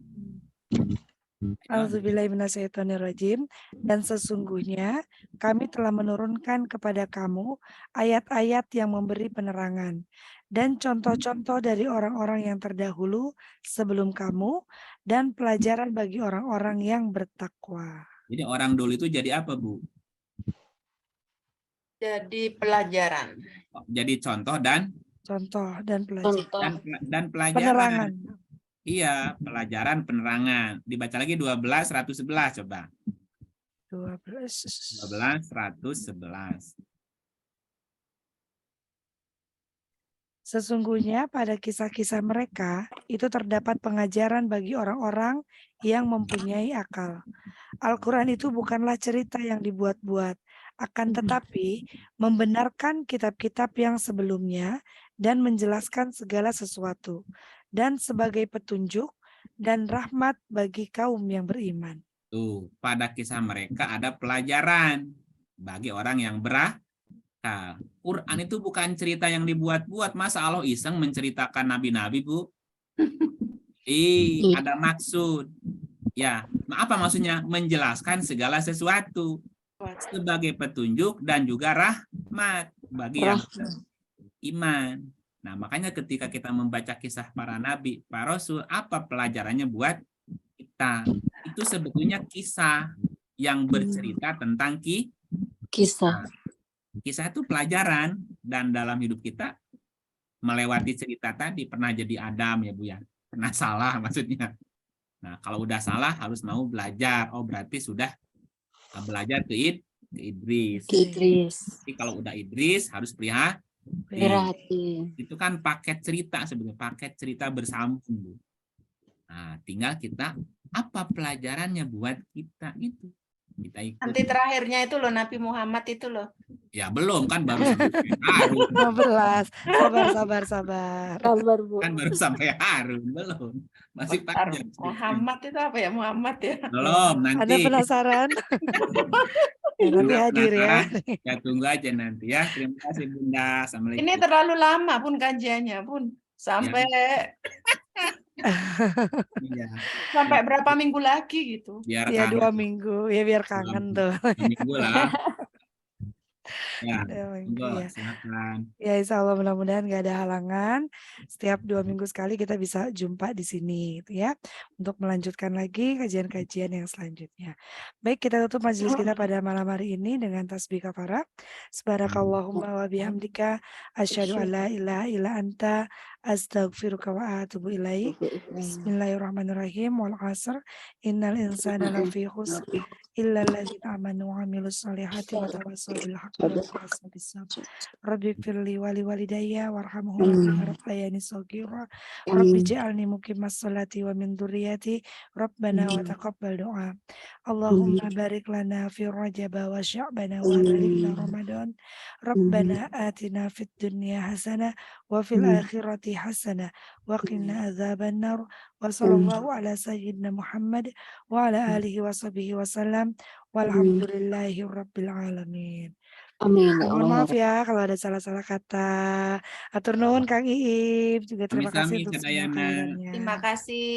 Auzubillahiminasyaitonirrajim. Dan sesungguhnya kami telah menurunkan kepada kamu ayat-ayat yang memberi penerangan dan contoh-contoh dari orang-orang yang terdahulu sebelum kamu dan pelajaran bagi orang-orang yang bertakwa. Jadi orang dulu itu jadi apa, Bu? Jadi pelajaran. Jadi contoh dan pelajaran. Dan pelajaran. Penerangan. Iya, pelajaran penerangan. Dibaca lagi 12.111 coba. 12.111. Sesungguhnya pada kisah-kisah mereka itu terdapat pengajaran bagi orang-orang yang mempunyai akal. Al-Quran itu bukanlah cerita yang dibuat-buat, akan tetapi membenarkan kitab-kitab yang sebelumnya dan menjelaskan segala sesuatu, dan sebagai petunjuk dan rahmat bagi kaum yang beriman. Tuh, pada kisah mereka ada pelajaran bagi orang yang berakal. Quran itu bukan cerita yang dibuat-buat. Masa Allah iseng menceritakan nabi-nabi, Bu? Ada maksud. Ya, apa maksudnya? Menjelaskan segala sesuatu sebagai petunjuk dan juga rahmat bagi yang iman. Nah, makanya ketika kita membaca kisah para nabi, para rasul, apa pelajarannya buat kita? Itu sebetulnya kisah yang bercerita tentang kisah. Kisah itu pelajaran, dan dalam hidup kita melewati cerita tadi, pernah jadi Adam ya, Bu ya. Pernah salah maksudnya. Nah, kalau udah salah harus mau belajar. Oh, berarti sudah belajar ke Idris. Jadi kalau udah Idris harus prihatin. Itu kan paket cerita sebenarnya, paket cerita bersambung, Bu. Nah, tinggal kita apa pelajarannya buat kita itu. kita ikut. Nanti terakhirnya itu loh Nabi Muhammad itu loh. Ya belum kan baru sampai Harun. 15. Sabar. Sabar, Bu. Kan baru sampai Harun, belum. Masih Bentar, panjang. Muhammad itu apa ya Muhammad ya? Belum, Anda nanti. penasaran? Ya, nanti Nggak hadir ya. penasaran? Ya tunggu aja nanti ya. Terima kasih Bunda. Assalamualaikum. Ini terlalu lama pun kajiannya pun sampai Iya. sampai berapa minggu lagi gitu. Biar Ya 2 kangen. minggu. Ya biar kangen tuh. 2 minggu lah. Ya, 2 minggu monggo, ya. silakan. Ya, insya Allah mudah-mudahan nggak ada halangan. Setiap 2 minggu sekali kita bisa jumpa di sini, gitu ya, untuk melanjutkan lagi kajian-kajian yang selanjutnya. Baik, kita tutup majelis kita pada malam hari ini dengan tasbih kafarah. Subhanakallahumma wa bihamdika asyhadu an la ilaha illa anta astaghfiruka wa atubu ilaik. Bismillahirrahmanirrahim. Wal 'asr innal insana lafi khusr illa alladzina amanu wa 'amilus solihati wa tawassaw bil haqqi wa tawassaw bis sabr. Rabbi firli wali walidayya warhamhuma kama rabbayani shaghira. Rabbi ij'alni muqimas sholati wa min dzurriyyati. Rabbana wa taqabbal du'a. Allahumma barik lana fi Rajab wa Sya'ban wa balighna Ramadan. Rabbana atina fid dunya hasanah wa fil akhirati hasanah wa qina adzabannar. Wa sallallahu ala sayyidina Muhammad wa ala alihi wa sahbihi wasallam. Walhamdulillahi rabbil alamin. Amin. Ya Mohon Allah, maaf ya kalau ada salah-salah kata. Atur nuhun Kang Iip, juga terima kasih Sami-sami, untuk semua Sadayana. kehadirannya. Terima kasih.